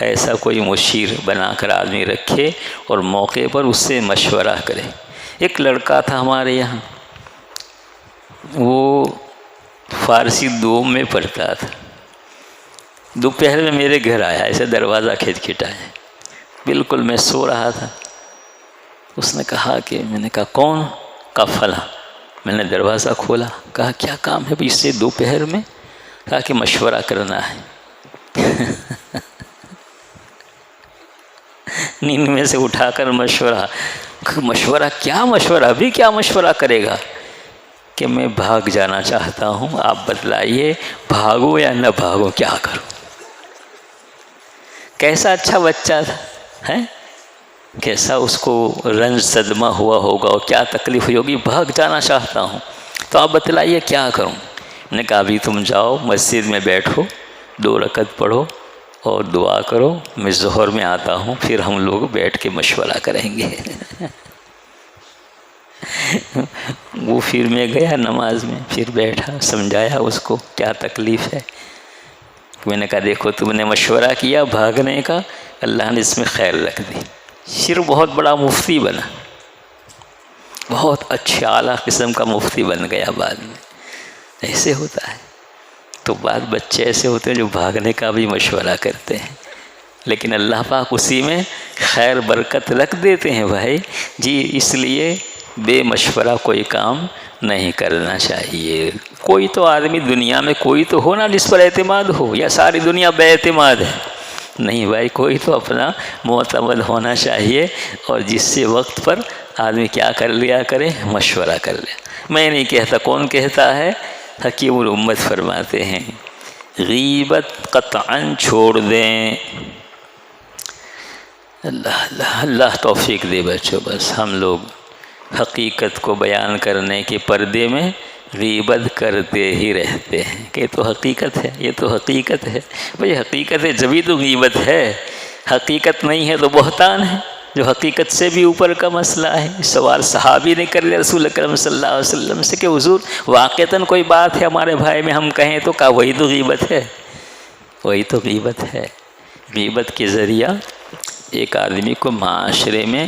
ایسا کوئی مشیر بنا کر آدمی رکھے اور موقع پر اس سے مشورہ کرے۔ ایک لڑکا تھا ہمارے یہاں، وہ فارسی دوم میں پڑھتا تھا، دوپہر میں میرے گھر آیا، ایسے دروازہ کھٹکھٹایا، بالکل میں سو رہا تھا۔ اس نے کہا کہ میں نے کہا کون؟ کہا فلاں۔ میں نے دروازہ کھولا، کہا کیا کام ہے اس سے دوپہر میں؟ کہا کہ مشورہ کرنا ہے۔ نیند میں سے اٹھا کر مشورہ کیا مشورہ؟ ابھی کیا مشورہ کرے گا؟ کہ میں بھاگ جانا چاہتا ہوں، آپ بتلائیے بھاگو یا نہ بھاگو، کیا کروں؟ کیسا اچھا بچہ تھا، کیسا اس کو رنج صدمہ ہوا ہوگا اور کیا تکلیف ہوئی ہوگی، بھاگ جانا چاہتا ہوں، تو آپ بتلائیے کیا کروں؟ میں نے کہا ابھی تم جاؤ مسجد میں بیٹھو، 2 رکعت پڑھو اور دعا کرو، میں ظہر میں آتا ہوں، پھر ہم لوگ بیٹھ کے مشورہ کریں گے۔ وہ پھر میں گیا نماز میں، پھر بیٹھا، سمجھایا اس کو کیا تکلیف ہے۔ میں نے کہا دیکھو تم نے مشورہ کیا بھاگنے کا، اللہ نے اس میں خیر رکھ دی۔ پھر بہت بڑا مفتی بنا، بہت اچھے اعلیٰ قسم کا مفتی بن گیا بعد میں۔ ایسے ہوتا ہے، تو بعض بچے ایسے ہوتے ہیں جو بھاگنے کا بھی مشورہ کرتے ہیں، لیکن اللہ پاک اسی میں خیر برکت رکھ دیتے ہیں بھائی جی۔ اس لیے بے مشورہ کوئی کام نہیں کرنا چاہیے۔ کوئی تو آدمی دنیا میں کوئی تو ہو نا جس پر اعتماد ہو، یا ساری دنیا بے اعتماد ہے؟ نہیں بھائی، کوئی تو اپنا معتمد ہونا چاہیے، اور جس سے وقت پر آدمی کیا کر لیا کرے، مشورہ کر لے۔ میں نہیں کہتا، کون کہتا ہے؟ حکیم الامت فرماتے ہیں غیبت قطعاً چھوڑ دیں، اللہ اللہ اللہ توفیق دے بچوں. بس ہم لوگ حقیقت کو بیان کرنے کے پردے میں غیبت کرتے ہی رہتے ہیں کہ یہ تو حقیقت ہے، یہ تو حقیقت ہے. بھئی حقیقت ہے جبھی تو غیبت ہے، حقیقت نہیں ہے تو بہتان ہے، جو حقیقت سے بھی اوپر کا مسئلہ ہے. سوال صحابی نے کر لیا رسول اکرم صلی اللہ علیہ وسلم سے کہ حضور واقعتاً کوئی بات ہے ہمارے بھائی میں، ہم کہیں تو کہا وہی تو غیبت ہے، وہی تو غیبت ہے. غیبت کے ذریعہ ایک آدمی کو معاشرے میں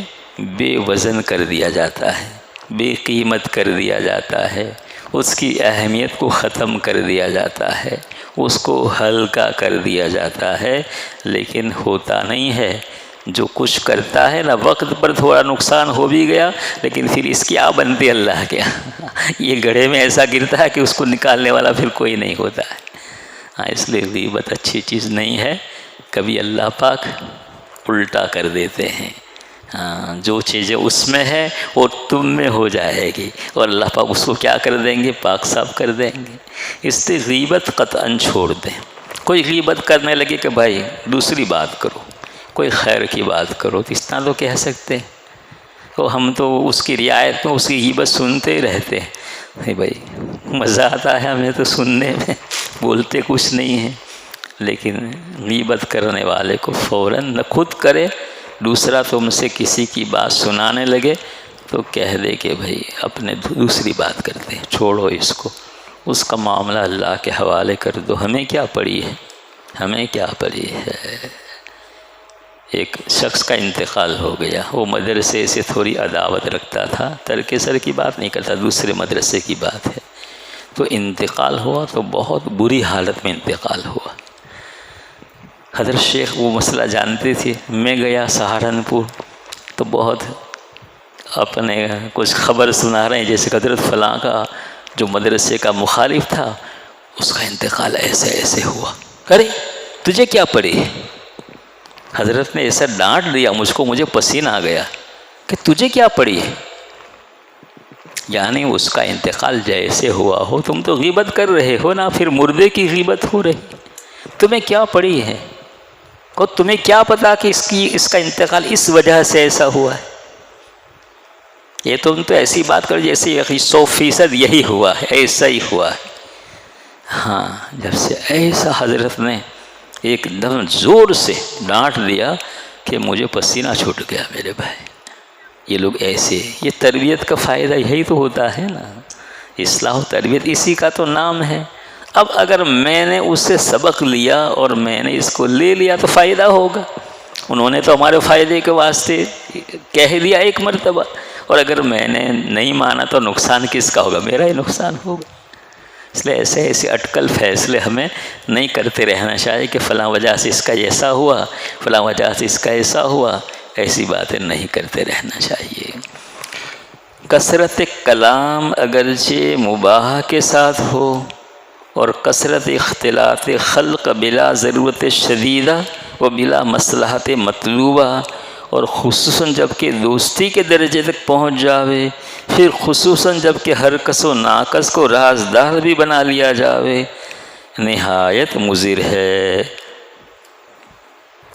بے وزن کر دیا جاتا ہے، بے قیمت کر دیا جاتا ہے، اس کی اہمیت کو ختم کر دیا جاتا ہے، اس کو ہلکا کر دیا جاتا ہے. لیکن ہوتا نہیں ہے. جو کچھ کرتا ہے نا، وقت پر تھوڑا نقصان ہو بھی گیا لیکن پھر اس کی بنتی اللہ کے یہ گڑھے میں ایسا گرتا ہے کہ اس کو نکالنے والا پھر کوئی نہیں ہوتا ہے. اس لیے غیبت اچھی چیز نہیں ہے. کبھی اللہ پاک الٹا کر دیتے ہیں. جو چیزیں اس میں ہے وہ تم میں ہو جائے گی اور اللہ پاک اس کو کیا کر دیں گے؟ پاک صاف کر دیں گے. اس لیے غیبت قطعاً چھوڑ دیں. کوئی غیبت کرنے لگے کہ بھائی دوسری بات کرو، کوئی خیر کی بات کرو، تو اس طرح تو کہہ سکتے ہیں. تو ہم تو اس کی رعایت میں اس کی غیبت سنتے ہی رہتے ہیں. بھائی مزہ آتا ہے ہمیں تو سننے میں، بولتے کچھ نہیں ہیں. لیکن غیبت کرنے والے کو فوراً نہ خود کرے، دوسرا تم سے کسی کی بات سنانے لگے تو کہہ دے کہ بھائی اپنے دوسری بات کرتے ہیں، چھوڑو اس کو، اس کا معاملہ اللہ کے حوالے کر دو. ہمیں کیا پڑی ہے، ہمیں کیا پڑی ہے. ایک شخص کا انتقال ہو گیا، وہ مدرسے سے تھوڑی عداوت رکھتا تھا، ترک سر کی بات نہیں کرتا، دوسرے مدرسے کی بات ہے. تو انتقال ہوا تو بہت بری حالت میں انتقال ہوا. حضرت شیخ وہ مسئلہ جانتے تھے. میں گیا سہارنپور تو بہت اپنے کچھ خبر سنا رہے ہیں، جیسے حضرت فلاں کا جو مدرسے کا مخالف تھا اس کا انتقال ایسے ایسے ہوا. ارے تجھے کیا پڑی؟ حضرت نے ایسا ڈانٹ دیا مجھ کو، مجھے پسینہ آ گیا کہ تجھے کیا پڑی ہے. یعنی اس کا انتقال جیسے ہوا ہو، تم تو غیبت کر رہے ہو نا، پھر مردے کی غیبت ہو رہی. تمہیں کیا پڑی ہے؟ کو تمہیں کیا پتا کہ اس کا انتقال اس وجہ سے ایسا ہوا ہے. یہ تم تو ایسی بات کر جیسے 100% یہی ہوا ہے، ایسا ہی ہوا ہے. ہاں جب سے ایسا حضرت نے ایک دم زور سے ڈانٹ دیا کہ مجھے پسینہ چھوٹ گیا. میرے بھائی یہ لوگ ایسے، یہ تربیت کا فائدہ یہی تو ہوتا ہے نا. اصلاح و تربیت اسی کا تو نام ہے. اب اگر میں نے اس سے سبق لیا اور میں نے اس کو لے لیا تو فائدہ ہوگا. انہوں نے تو ہمارے فائدے کے واسطے کہہ دیا ایک مرتبہ، اور اگر میں نے نہیں مانا تو نقصان کس کا ہوگا؟ میرا ہی نقصان ہوگا. اس لیے ایسے اٹکل فیصلے ہمیں نہیں کرتے رہنا چاہیے کہ فلاں وجہ سے اس کا ایسا ہوا، فلاں وجہ سے اس کا ایسا ہوا. ایسی باتیں نہیں کرتے رہنا چاہیے. کثرت کلام اگرچہ مباح کے ساتھ ہو، اور کثرت اختلاط خلق بلا ضرورت شدیدہ و بلا مصلحت مطلوبہ، اور خصوصاً جب کہ دوستی کے درجے تک پہنچ جاوے، پھر خصوصاً جب کہ ہر کس و ناکس کو رازدار بھی بنا لیا جاوے، نہایت مضر ہے.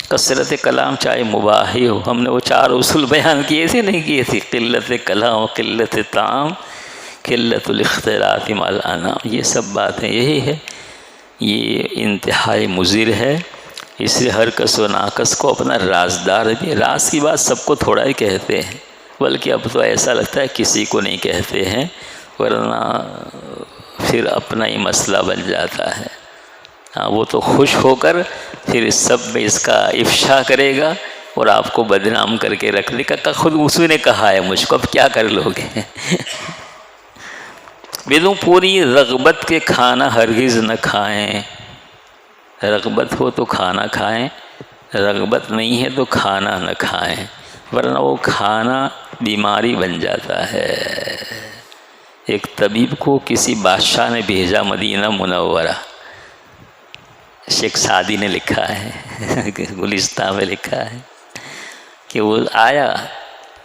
کثرت کلام چاہے مباح ہی ہو، ہم نے وہ 4 اصول بیان کیے تھے نہیں کیے تھے؟ قلت کلام، قلت طعام، قلت الاختلاط مع الانام. یہ سب باتیں یہی ہے، یہ انتہائی مضر ہے. اس لیے ہر کس و ناکس کو اپنا رازدار بھی، راز کی بات سب کو تھوڑا ہی کہتے ہیں، بلکہ اب تو ایسا لگتا ہے کسی کو نہیں کہتے ہیں، ورنہ پھر اپنا ہی مسئلہ بن جاتا ہے. وہ تو خوش ہو کر پھر سب میں اس کا افشا کرے گا اور آپ کو بدنام کر کے رکھ دے گا. خود اسی نے کہا ہے مجھ کو، اب کیا کر لوگے. بدوں پوری رغبت کے کھانا ہرگز نہ کھائیں. رغبت ہو تو کھانا کھائیں، رغبت نہیں ہے تو کھانا نہ کھائیں، ورنہ وہ کھانا بیماری بن جاتا ہے. ایک طبیب کو کسی بادشاہ نے بھیجا مدینہ منورہ. شیخ سعدی نے لکھا ہے، گلستان میں لکھا ہے کہ وہ آیا،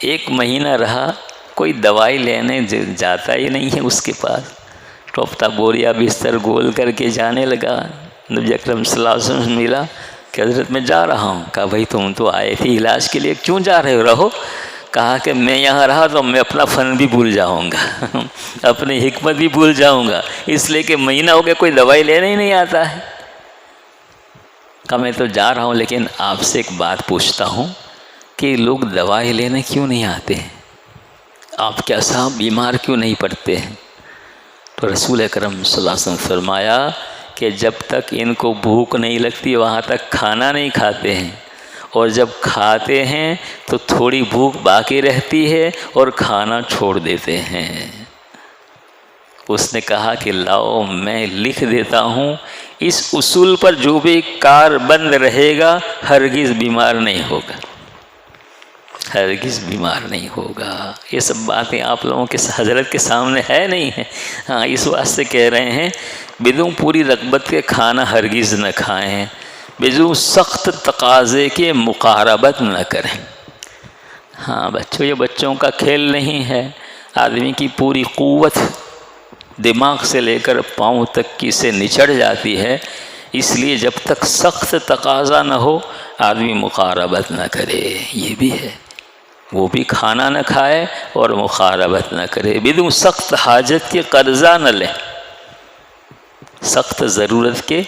1 مہینہ رہا، کوئی دوائی لینے جاتا ہی نہیں ہے اس کے پاس. ٹوپتا بوریا بستر گول کر کے جانے لگا. نبی اکرم صلی اللہ علیہ وسلم ملا کہ حضرت میں جا رہا ہوں. کہا بھائی تم تو آئے تھے علاج کے لیے، کیوں جا رہے ہو؟ رہو. کہا کہ میں یہاں رہا تو میں اپنا فن بھی بھول جاؤں گا اپنی حکمت بھی بھول جاؤں گا، اس لیے کہ مہینہ ہو گیا کوئی دوائی لینے ہی نہیں آتا ہے. کہا میں تو جا رہا ہوں، لیکن آپ سے ایک بات پوچھتا ہوں کہ لوگ دوائی لینے کیوں نہیں آتے ہیں؟ آپ کیا صاحب بیمار کیوں نہیں پڑتے ہیں؟ تو رسول اکرم صلی اللہ علیہ وسلم فرمایا کہ جب تک ان کو بھوک نہیں لگتی وہاں تک کھانا نہیں کھاتے ہیں، اور جب کھاتے ہیں تو تھوڑی بھوک باقی رہتی ہے اور کھانا چھوڑ دیتے ہیں. اس نے کہا کہ لاؤ میں لکھ دیتا ہوں، اس اصول پر جو بھی کار بند رہے گا ہرگز بیمار نہیں ہوگا، ہرگز بیمار نہیں ہوگا. یہ سب باتیں آپ لوگوں کے حضرت کے سامنے ہے نہیں ہے. ہاں اس واسطے کہہ رہے ہیں بدون پوری رغبت کے کھانا ہرگز نہ کھائیں، بدون سخت تقاضے کے مقاربت نہ کریں. ہاں بچوں، یہ بچوں کا کھیل نہیں ہے. آدمی کی پوری قوت دماغ سے لے کر پاؤں تک کی سے نچڑ جاتی ہے، اس لیے جب تک سخت تقاضا نہ ہو آدمی مقاربت نہ کرے. یہ بھی ہے، وہ بھی کھانا نہ کھائے اور مقاربت نہ کرے. بدون سخت حاجت کے قرضہ نہ لیں، سخت ضرورت کے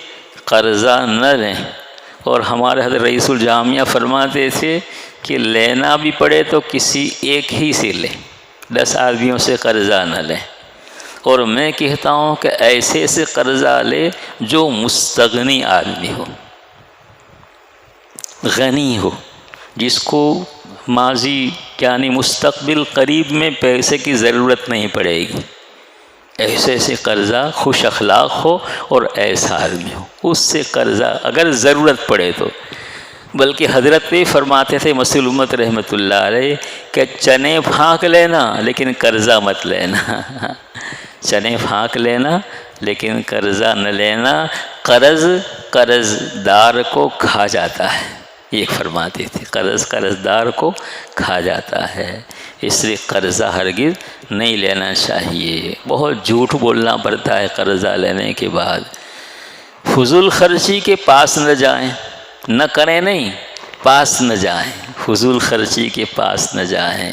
قرضہ نہ لیں. اور ہمارے حضرت رئیس الجامعہ فرماتے تھے کہ لینا بھی پڑے تو کسی ایک ہی سے لیں، 10 آدمیوں سے قرضہ نہ لیں. اور میں کہتا ہوں کہ ایسے سے قرضہ لے جو مستغنی آدمی ہو، غنی ہو، جس کو ماضی یعنی مستقبل قریب میں پیسے کی ضرورت نہیں پڑے گی. ایسے قرضہ خوش اخلاق ہو اور ایسا آدمی ہو، اس سے قرضہ اگر ضرورت پڑے تو. بلکہ حضرت بھی فرماتے تھے مسیح امت رحمۃ اللہ علیہ کہ چنے پھانک لینا لیکن قرضہ مت لینا. چنے پھانک لینا لیکن قرضہ نہ لینا، قرض دار کو کھا جاتا ہے. یہ فرماتے تھے قرض دار کو کھا جاتا ہے، اس لیے قرضہ ہرگز نہیں لینا چاہیے. بہت جھوٹ بولنا پڑتا ہے قرضہ لینے کے بعد. فضول خرچی کے پاس نہ جائیں، نہ کریں نہیں، پاس نہ جائیں. فضول خرچی کے پاس نہ جائیں.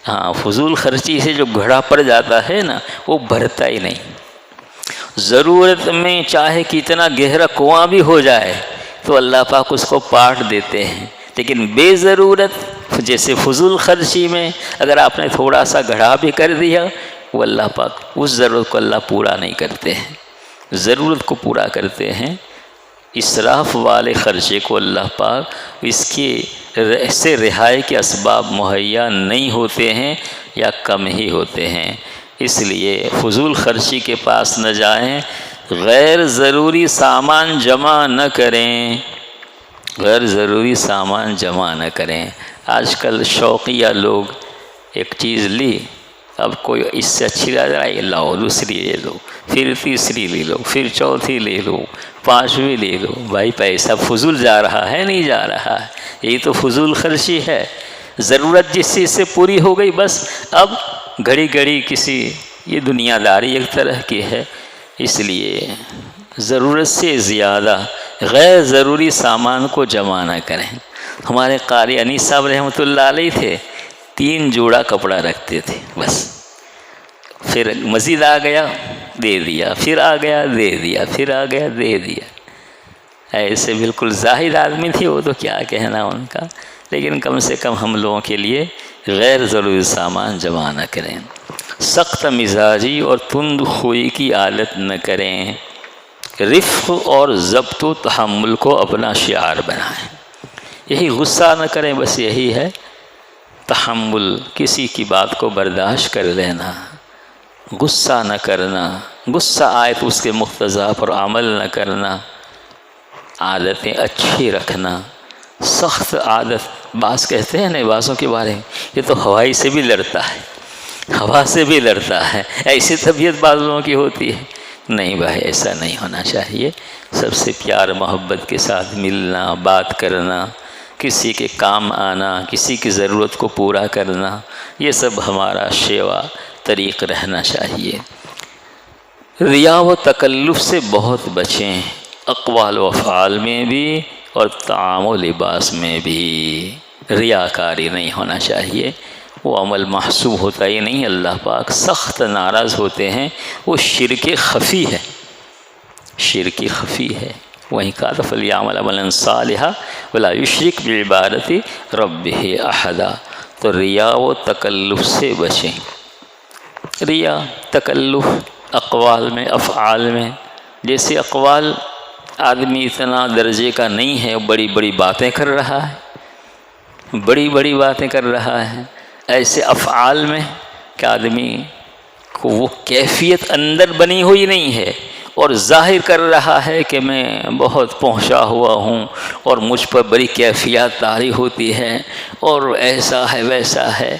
ہاں فضول خرچی سے جو گھڑا پڑ جاتا ہے نا وہ بھرتا ہی نہیں. ضرورت میں چاہے کتنا گہرا کنواں بھی ہو جائے تو اللہ پاک اس کو پاٹ دیتے ہیں، لیکن بے ضرورت جیسے فضول خرچی میں اگر آپ نے تھوڑا سا گڑھا بھی کر دیا وہ اللہ پاک اس ضرورت کو اللہ پورا نہیں کرتے ہیں، ضرورت کو پورا کرتے ہیں. اسراف والے خرچے کو اللہ پاک اس کے سے رہائی کے اسباب مہیا نہیں ہوتے ہیں یا کم ہی ہوتے ہیں. اس لیے فضول خرچی کے پاس نہ جائیں. غیر ضروری سامان جمع نہ کریں، غیر ضروری سامان جمع نہ کریں. آج کل شوقیہ لوگ ایک چیز لی، اب کوئی اس سے اچھی لگ رہا ہے لاؤ دوسری لے لو، پھر تیسری لے لو، پھر چوتھی لے لو، پانچویں لے لو. بھائی پیسہ فضول جا رہا ہے نہیں جا رہا ہے، یہی تو فضول خرچی ہے. ضرورت جس چیز سے پوری ہو گئی بس اب گھڑی گھڑی کسی، یہ دنیا داری ایک طرح کی ہے. اس لیے ضرورت سے زیادہ غیر ضروری سامان کو جمع نہ کریں. ہمارے قاری انیس صاحب رحمۃ اللہ علیہ تھے، 3 جوڑا کپڑا رکھتے تھے بس، پھر مزید آ گیا دے دیا، پھر آ گیا دے دیا، پھر آ گیا دے دیا. ایسے بالکل زاہد آدمی تھے وہ، تو کیا کہنا ان کا. لیکن کم سے کم ہم لوگوں کے لیے غیر ضروری سامان جمع نہ کریں. سخت مزاجی اور تند خوئی کی عادت نہ کریں. رفق اور ضبط و تحمل کو اپنا شعار بنائیں. یہی غصہ نہ کریں، بس یہی ہے تحمل، کسی کی بات کو برداشت کر لینا، غصہ نہ کرنا. غصہ آئے تو اس کے مقتضا پر عمل نہ کرنا. عادتیں اچھی رکھنا. سخت عادت، بعض کہتے ہیں نا بعضوں کے بارے میں یہ تو ہوائی سے بھی لڑتا ہے، ہوا سے بھی لڑتا ہے، ایسی طبیعت بعض لوگوں کی ہوتی ہے. نہیں بھائی ایسا نہیں ہونا چاہیے. سب سے پیار محبت کے ساتھ ملنا، بات کرنا، کسی کے کام آنا، کسی کی ضرورت کو پورا کرنا، یہ سب ہمارا شیوا طریق رہنا چاہیے. ریا و تکلف سے بہت بچیں. اقوال و افعال میں بھی اور طعام و لباس میں بھی ریاکاری نہیں ہونا چاہیے۔ وہ عمل محسوب ہوتا ہی نہیں، اللہ پاک سخت ناراض ہوتے ہیں، وہ شرک خفی ہے، شرک خفی ہے۔ وہیں کہا تھا فَلْيَعْمَلْ عَمَلًا صَالِحًا وَلَا يُشْرِكْ بِعِبَادَةِ رَبِّهِ أَحَدًا۔ تو ریا و تکلف سے بچیں۔ ریا تکلف اقوال میں، افعال میں، جیسے اقوال آدمی اتنا درجے کا نہیں ہے، بڑی بڑی باتیں کر رہا ہے، بڑی بڑی باتیں کر رہا ہے، ایسے افعال میں کہ آدمی کو وہ کیفیت اندر بنی ہوئی نہیں ہے اور ظاہر کر رہا ہے کہ میں بہت پہنچا ہوا ہوں اور مجھ پر بڑی کیفیت طاری ہوتی ہے اور ایسا ہے ویسا ہے،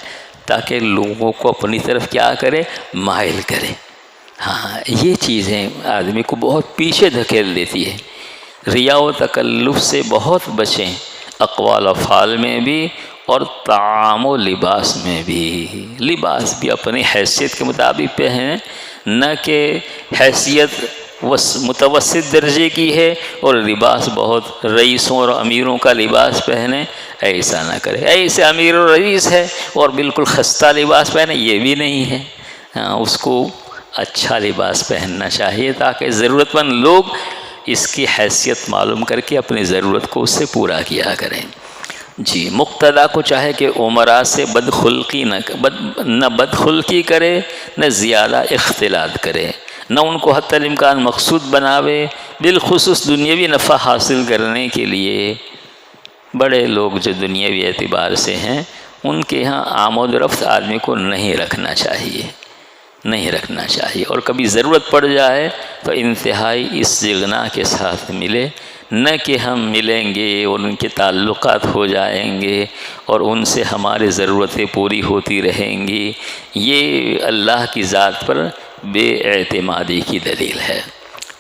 تاکہ لوگوں کو اپنی طرف کیا کرے، مائل کرے۔ ہاں، یہ چیزیں آدمی کو بہت پیچھے دھکیل دیتی ہے۔ ریا و تکلف سے بہت بچیں، اقوال افعال میں بھی اور طعام و لباس میں بھی۔ لباس بھی اپنی حیثیت کے مطابق پہنیں، نہ کہ حیثیت متوسط درجے کی ہے اور لباس بہت رئیسوں اور امیروں کا لباس پہنے، ایسا نہ کرے۔ ایسے امیر و رئیس ہے اور بالکل خستہ لباس پہنے، یہ بھی نہیں ہے۔ اس کو اچھا لباس پہننا چاہیے تاکہ ضرورت مند لوگ اس کی حیثیت معلوم کر کے اپنی ضرورت کو اس سے پورا کیا کریں۔ جی، مقتدا کو چاہے کہ عمراء سے بدخلقی نہ بدخلقی کرے، نہ زیادہ اختلاط کرے، نہ ان کو حتی الامکان مقصود بناوے، بالخصوص دنیاوی نفع حاصل کرنے کے لیے۔ بڑے لوگ جو دنیاوی اعتبار سے ہیں، ان کے ہاں آمد و رفت آدمی کو نہیں رکھنا چاہیے، نہیں رکھنا چاہیے، اور کبھی ضرورت پڑ جائے تو انتہائی استغنا کے ساتھ ملے، نہ کہ ہم ملیں گے اور ان کے تعلقات ہو جائیں گے اور ان سے ہماری ضرورتیں پوری ہوتی رہیں گی۔ یہ اللہ کی ذات پر بے اعتمادی کی دلیل ہے۔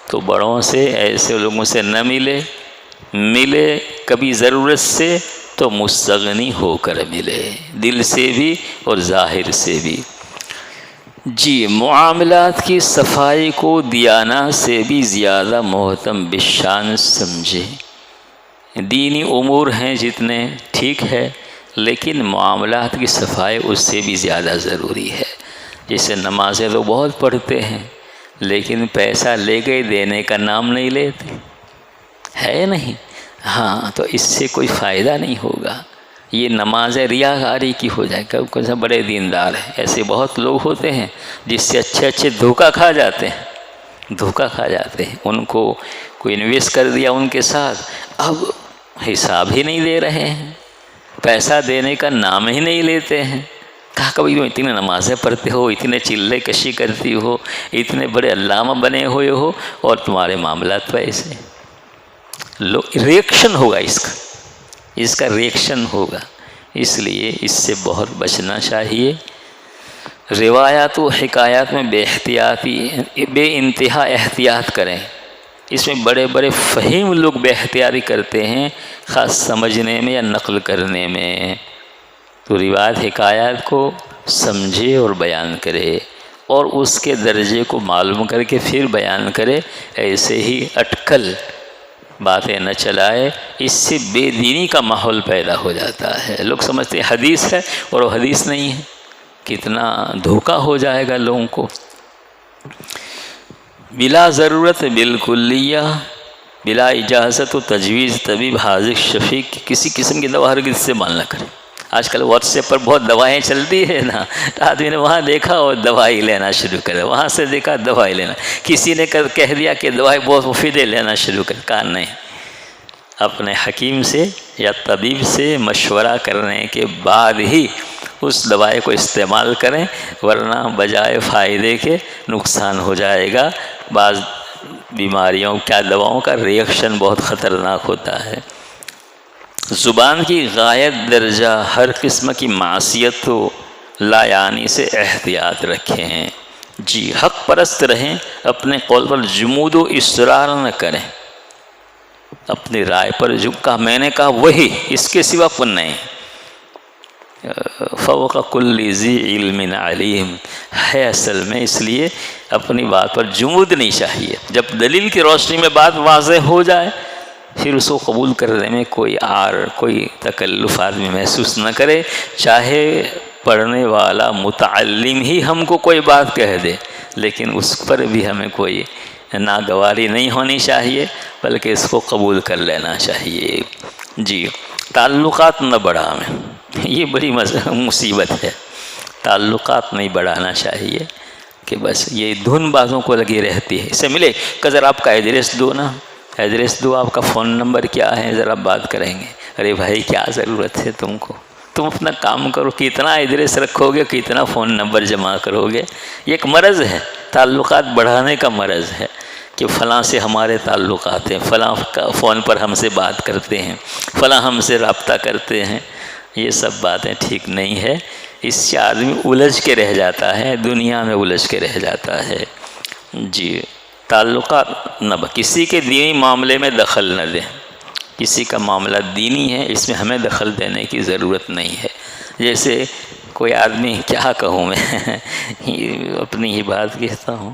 تو بڑوں سے، ایسے لوگوں سے نہ ملے کبھی ضرورت سے تو مستغنی ہو کر ملے، دل سے بھی اور ظاہر سے بھی۔ جی، معاملات کی صفائی کو دیانات سے بھی زیادہ محتم بالشان سمجھے۔ دینی امور ہیں جتنے ٹھیک ہے، لیکن معاملات کی صفائی اس سے بھی زیادہ ضروری ہے۔ جیسے نمازیں تو بہت پڑھتے ہیں، لیکن پیسہ لے گئے دینے کا نام نہیں لیتے، ہے نہیں؟ ہاں، تو اس سے کوئی فائدہ نہیں ہوگا۔ یہ نماز ریاکاری کی ہو جائے گا۔ کیونکہ بڑے دیندار ہیں، ایسے بہت لوگ ہوتے ہیں جس سے اچھے دھوکہ کھا جاتے ہیں، ان کو کوئی انویسٹ کر دیا ان کے ساتھ، اب حساب ہی نہیں دے رہے ہیں، پیسہ دینے کا نام ہی نہیں لیتے ہیں۔ کہا کبھی تم اتنے نمازیں پڑھتے ہو، اتنے چلے کشی کرتی ہو، اتنے بڑے علامہ بنے ہوئے ہو، اور تمہارے معاملات پہ ایسے ریئیکشن ہوگا، اس کا ریئیکشن ہوگا۔ اس لیے اس سے بہت بچنا چاہیے۔ روایات و حکایات میں بے انتہا احتیاط کریں۔ اس میں بڑے بڑے فہیم لوگ بے احتیاطی کرتے ہیں، خاص سمجھنے میں یا نقل کرنے میں۔ تو روایت حکایات کو سمجھے اور بیان کرے، اور اس کے درجے کو معلوم کر کے پھر بیان کرے، ایسے ہی اٹکل باتیں نہ چلائے۔ اس سے بے دینی کا ماحول پیدا ہو جاتا ہے، لوگ سمجھتے ہیں حدیث ہے اور وہ حدیث نہیں ہے، کتنا دھوکہ ہو جائے گا لوگوں کو۔ بلا ضرورت بالکلیہ، بلا اجازت و تجویز طبیب حاذق شفیق کسی قسم کی دوا ہرگز استعمال نہ کرے۔ آج کل واٹس ایپ پر بہت دوائیں چلتی ہے نا، تو آدمی نے وہاں دیکھا اور دوائی لینا شروع کرے، وہاں سے دیکھا دوائی لینا، کسی نے کہہ دیا کہ دوائی بہت مفید ہے، لینا شروع کر۔ کہا نہیں، اپنے حکیم سے یا طبیب سے مشورہ کرنے کے بعد ہی اس دوائی کو استعمال کریں، ورنہ بجائے فائدے کے نقصان ہو جائے گا۔ بعض بیماریوں کیا دواؤں کا ریئیکشن بہت خطرناک ہوتا ہے۔ زبان کی غایت درجہ ہر قسم کی معصیت و لایانی سے احتیاط رکھیں۔ جی، حق پرست رہیں، اپنے قول پر جمود و اصرار نہ کریں، اپنی رائے پر جو کہا میں نے کہا وہی، اس کے سوا کچھ نہیں۔ فوق کل ذی علم علیم ہے اصل میں، اس لیے اپنی بات پر جمود نہیں چاہیے۔ جب دلیل کی روشنی میں بات واضح ہو جائے پھر اس کو قبول کرنے میں کوئی تکلف آدمی محسوس نہ کرے، چاہے پڑھنے والا متعلم ہی ہم کو کوئی بات کہہ دے، لیکن اس پر بھی ہمیں کوئی ناگواری نہیں ہونی چاہیے، بلکہ اس کو قبول کر لینا چاہیے۔ جی، تعلقات نہ بڑھائیں، یہ بڑی مصیبت ہے۔ تعلقات نہیں بڑھانا چاہیے کہ بس یہ دھن بازوں کو لگی رہتی ہے، اس سے ملے کہ ذرا آپ کا ایڈریس دو نا، ایڈریس دو، آپ کا فون نمبر کیا ہے، ذرا بات کریں گے۔ ارے بھائی کیا ضرورت ہے تم کو، تم اپنا کام کرو، کتنا ایڈریس رکھو گے، کتنا فون نمبر جمع کرو گے۔ یہ ایک مرض ہے، تعلقات بڑھانے کا مرض ہے کہ فلاں سے ہمارے تعلقات ہیں، فلاں فون پر ہم سے بات کرتے ہیں، فلاں ہم سے رابطہ کرتے ہیں۔ یہ سب باتیں ٹھیک نہیں ہے، اس سے آدمی الجھ کے رہ جاتا ہے، دنیا میں الجھ کے رہ جاتا ہے۔ جی، تعلقات نہ کسی کے دینی معاملے میں دخل نہ دیں، کسی کا معاملہ دینی ہے، اس میں ہمیں دخل دینے کی ضرورت نہیں ہے۔ جیسے کوئی آدمی، کیا کہوں میں اپنی ہی بات کہتا ہوں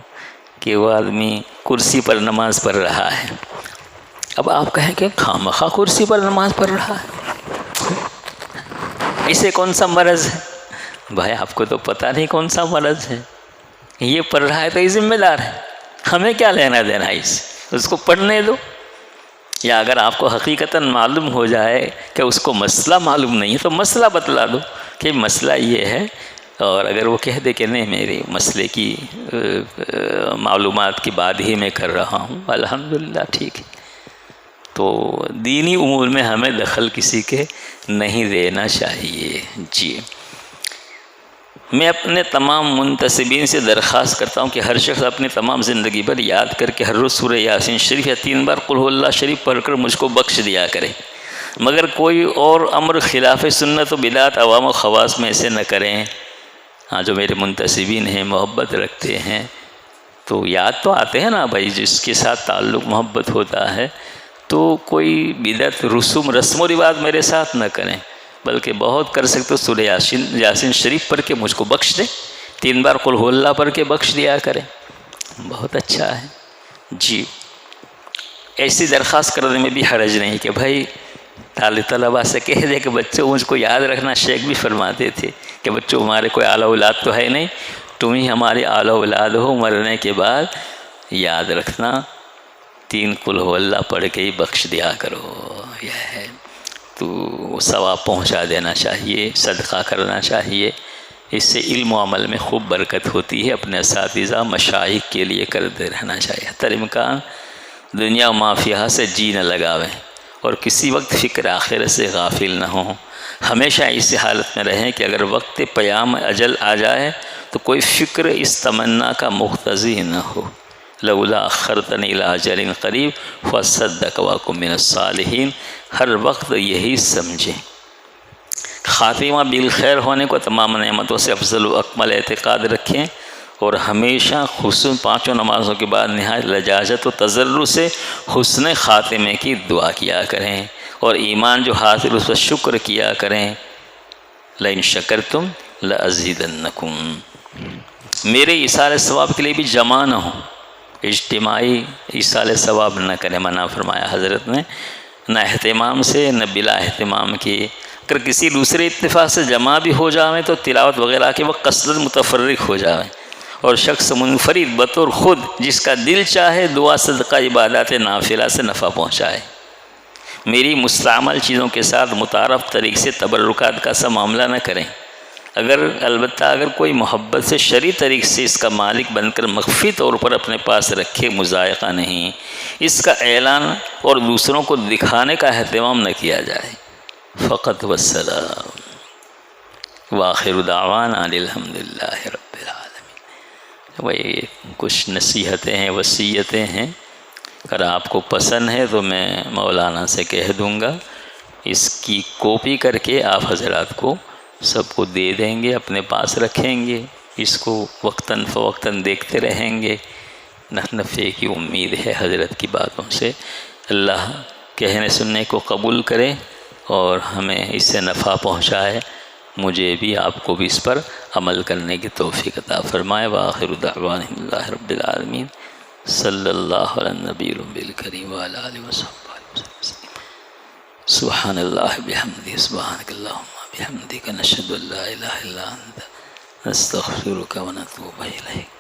کہ وہ آدمی کرسی پر نماز پڑھ رہا ہے۔ اب آپ کہیں کہ خامخواہ کرسی پر نماز پڑھ رہا ہے، اسے کون سا مرض ہے؟ بھائی آپ کو تو پتہ نہیں کون سا مرض ہے، یہ پڑھ رہا ہے تو یہ ذمہ دار ہے، ہمیں کیا لینا دینا اس کو پڑھنے دو۔ یا اگر آپ کو حقیقتاً معلوم ہو جائے کہ اس کو مسئلہ معلوم نہیں ہے تو مسئلہ بتلا دو کہ مسئلہ یہ ہے، اور اگر وہ کہہ دے کہ نہیں میرے مسئلے کی معلومات کی بات ہی میں کر رہا ہوں، الحمدللہ ٹھیک ہے۔ تو دینی امور میں ہمیں دخل کسی کے نہیں دینا چاہیے۔ جی، میں اپنے تمام منتسبین سے درخواست کرتا ہوں کہ ہر شخص اپنی تمام زندگی پر یاد کر کے ہر روز سورہ یاسین شریف یا 3 بار قل هو اللہ شریف پڑھ کر مجھ کو بخش دیا کرے، مگر کوئی اور امر خلاف سنت و بدعت عوام و خواص میں ایسے نہ کریں۔ ہاں، جو میرے منتسبین ہیں، محبت رکھتے ہیں، تو یاد تو آتے ہیں نا بھائی، جس کے ساتھ تعلق محبت ہوتا ہے، تو کوئی بدعت رسم و رواج میرے ساتھ نہ کریں، بلکہ بہت کر سکتے تو سورہ یاسین شریف پڑھ کے مجھ کو بخش دے، 3 بار قل هو اللہ پڑھ کے بخش دیا کرے، بہت اچھا ہے۔ جی، ایسی درخواست کرنے میں بھی حرج نہیں کہ بھائی طلباء سے کہہ دے کہ بچوں مجھ کو یاد رکھنا، شیخ بھی فرماتے تھے کہ بچوں ہمارے کوئی اعلیٰ اولاد تو ہے نہیں، تم ہی ہماری اعلیٰ اولاد ہو، مرنے کے بعد یاد رکھنا 3 قل هو اللہ پڑھ کے ہی بخش دیا کرو۔ یہ ہے تو ثواب پہنچا دینا چاہیے، صدقہ کرنا چاہیے، اس سے علم و عمل میں خوب برکت ہوتی ہے۔ اپنے اساتذہ مشائخ کے لیے کرتے رہنا چاہیے، حتی امکان دنیا و مافیہ سے جی نہ لگاویں، اور کسی وقت فکر آخرت سے غافل نہ ہوں۔ ہمیشہ اس حالت میں رہیں کہ اگر وقت پیام اجل آ جائے تو کوئی فکر اس تمنا کا مقتضی نہ ہو، لولا اخرتنی الی اجل قریب فاصدق واکن من الصالحین۔ ہر وقت یہی سمجھیں، خاتمہ بالخیر ہونے کو تمام نعمتوں سے افضل و اکمل اعتقاد رکھیں، اور ہمیشہ خصوصاً 5 نمازوں کے بعد نہایت لجاجت و تضرع سے حسن خاتمے کی دعا کیا کریں، اور ایمان جو حاصل اس پر شکر کیا کریں۔ لئن شکرتم لازیدنکم۔ میرے ایصال ثواب کے لیے بھی جمع نہ ہو، اجتماعی ایصال ثواب نہ کریں، منع فرمایا حضرت نے، نہ اہتمام سے نہ بلا اہتمام کی۔ اگر کسی دوسرے اتفاق سے جمع بھی ہو جاویں تو تلاوت وغیرہ کے وقت قصداً متفرق ہو جاویں، اور شخص منفرد بطور خود جس کا دل چاہے دعا صدقہ عبادات نافلہ سے نفع پہنچائے۔ میری مستعمل چیزوں کے ساتھ متعارف طریق سے تبرکات کا سا معاملہ نہ کریں، البتہ اگر کوئی محبت سے شرعی طریق سے اس کا مالک بن کر مخفی طور پر اپنے پاس رکھے، مضائقہ نہیں، اس کا اعلان اور دوسروں کو دکھانے کا اہتمام نہ کیا جائے۔ فقط والسلام، وآخر دعوانا الحمدللہ رب العالمین۔ وہی کچھ نصیحتیں ہیں، وصیتیں ہیں، اگر آپ کو پسند ہے تو میں مولانا سے کہہ دوں گا، اس کی کاپی کر کے آپ حضرات کو سب کو دے دیں گے، اپنے پاس رکھیں گے، اس کو وقتاً فوقتاً دیکھتے رہیں گے۔ نفع کی امید ہے حضرت کی باتوں سے، اللہ کہنے سننے کو قبول کرے اور ہمیں اس سے نفع پہنچائے، مجھے بھی آپ کو بھی اس پر عمل کرنے کی توفیق عطا فرمائے۔ وآخر دعوانا الحمدللہ رب العالمین، صلی اللہ علی النبی الکریم وعلی آلہ وصحبہ۔ سبحان اللہ بحمدہ، سبحانک اللہم بحمدک، نشہد ان لا الہ الا انت، نستغفرک ونتوب الیک۔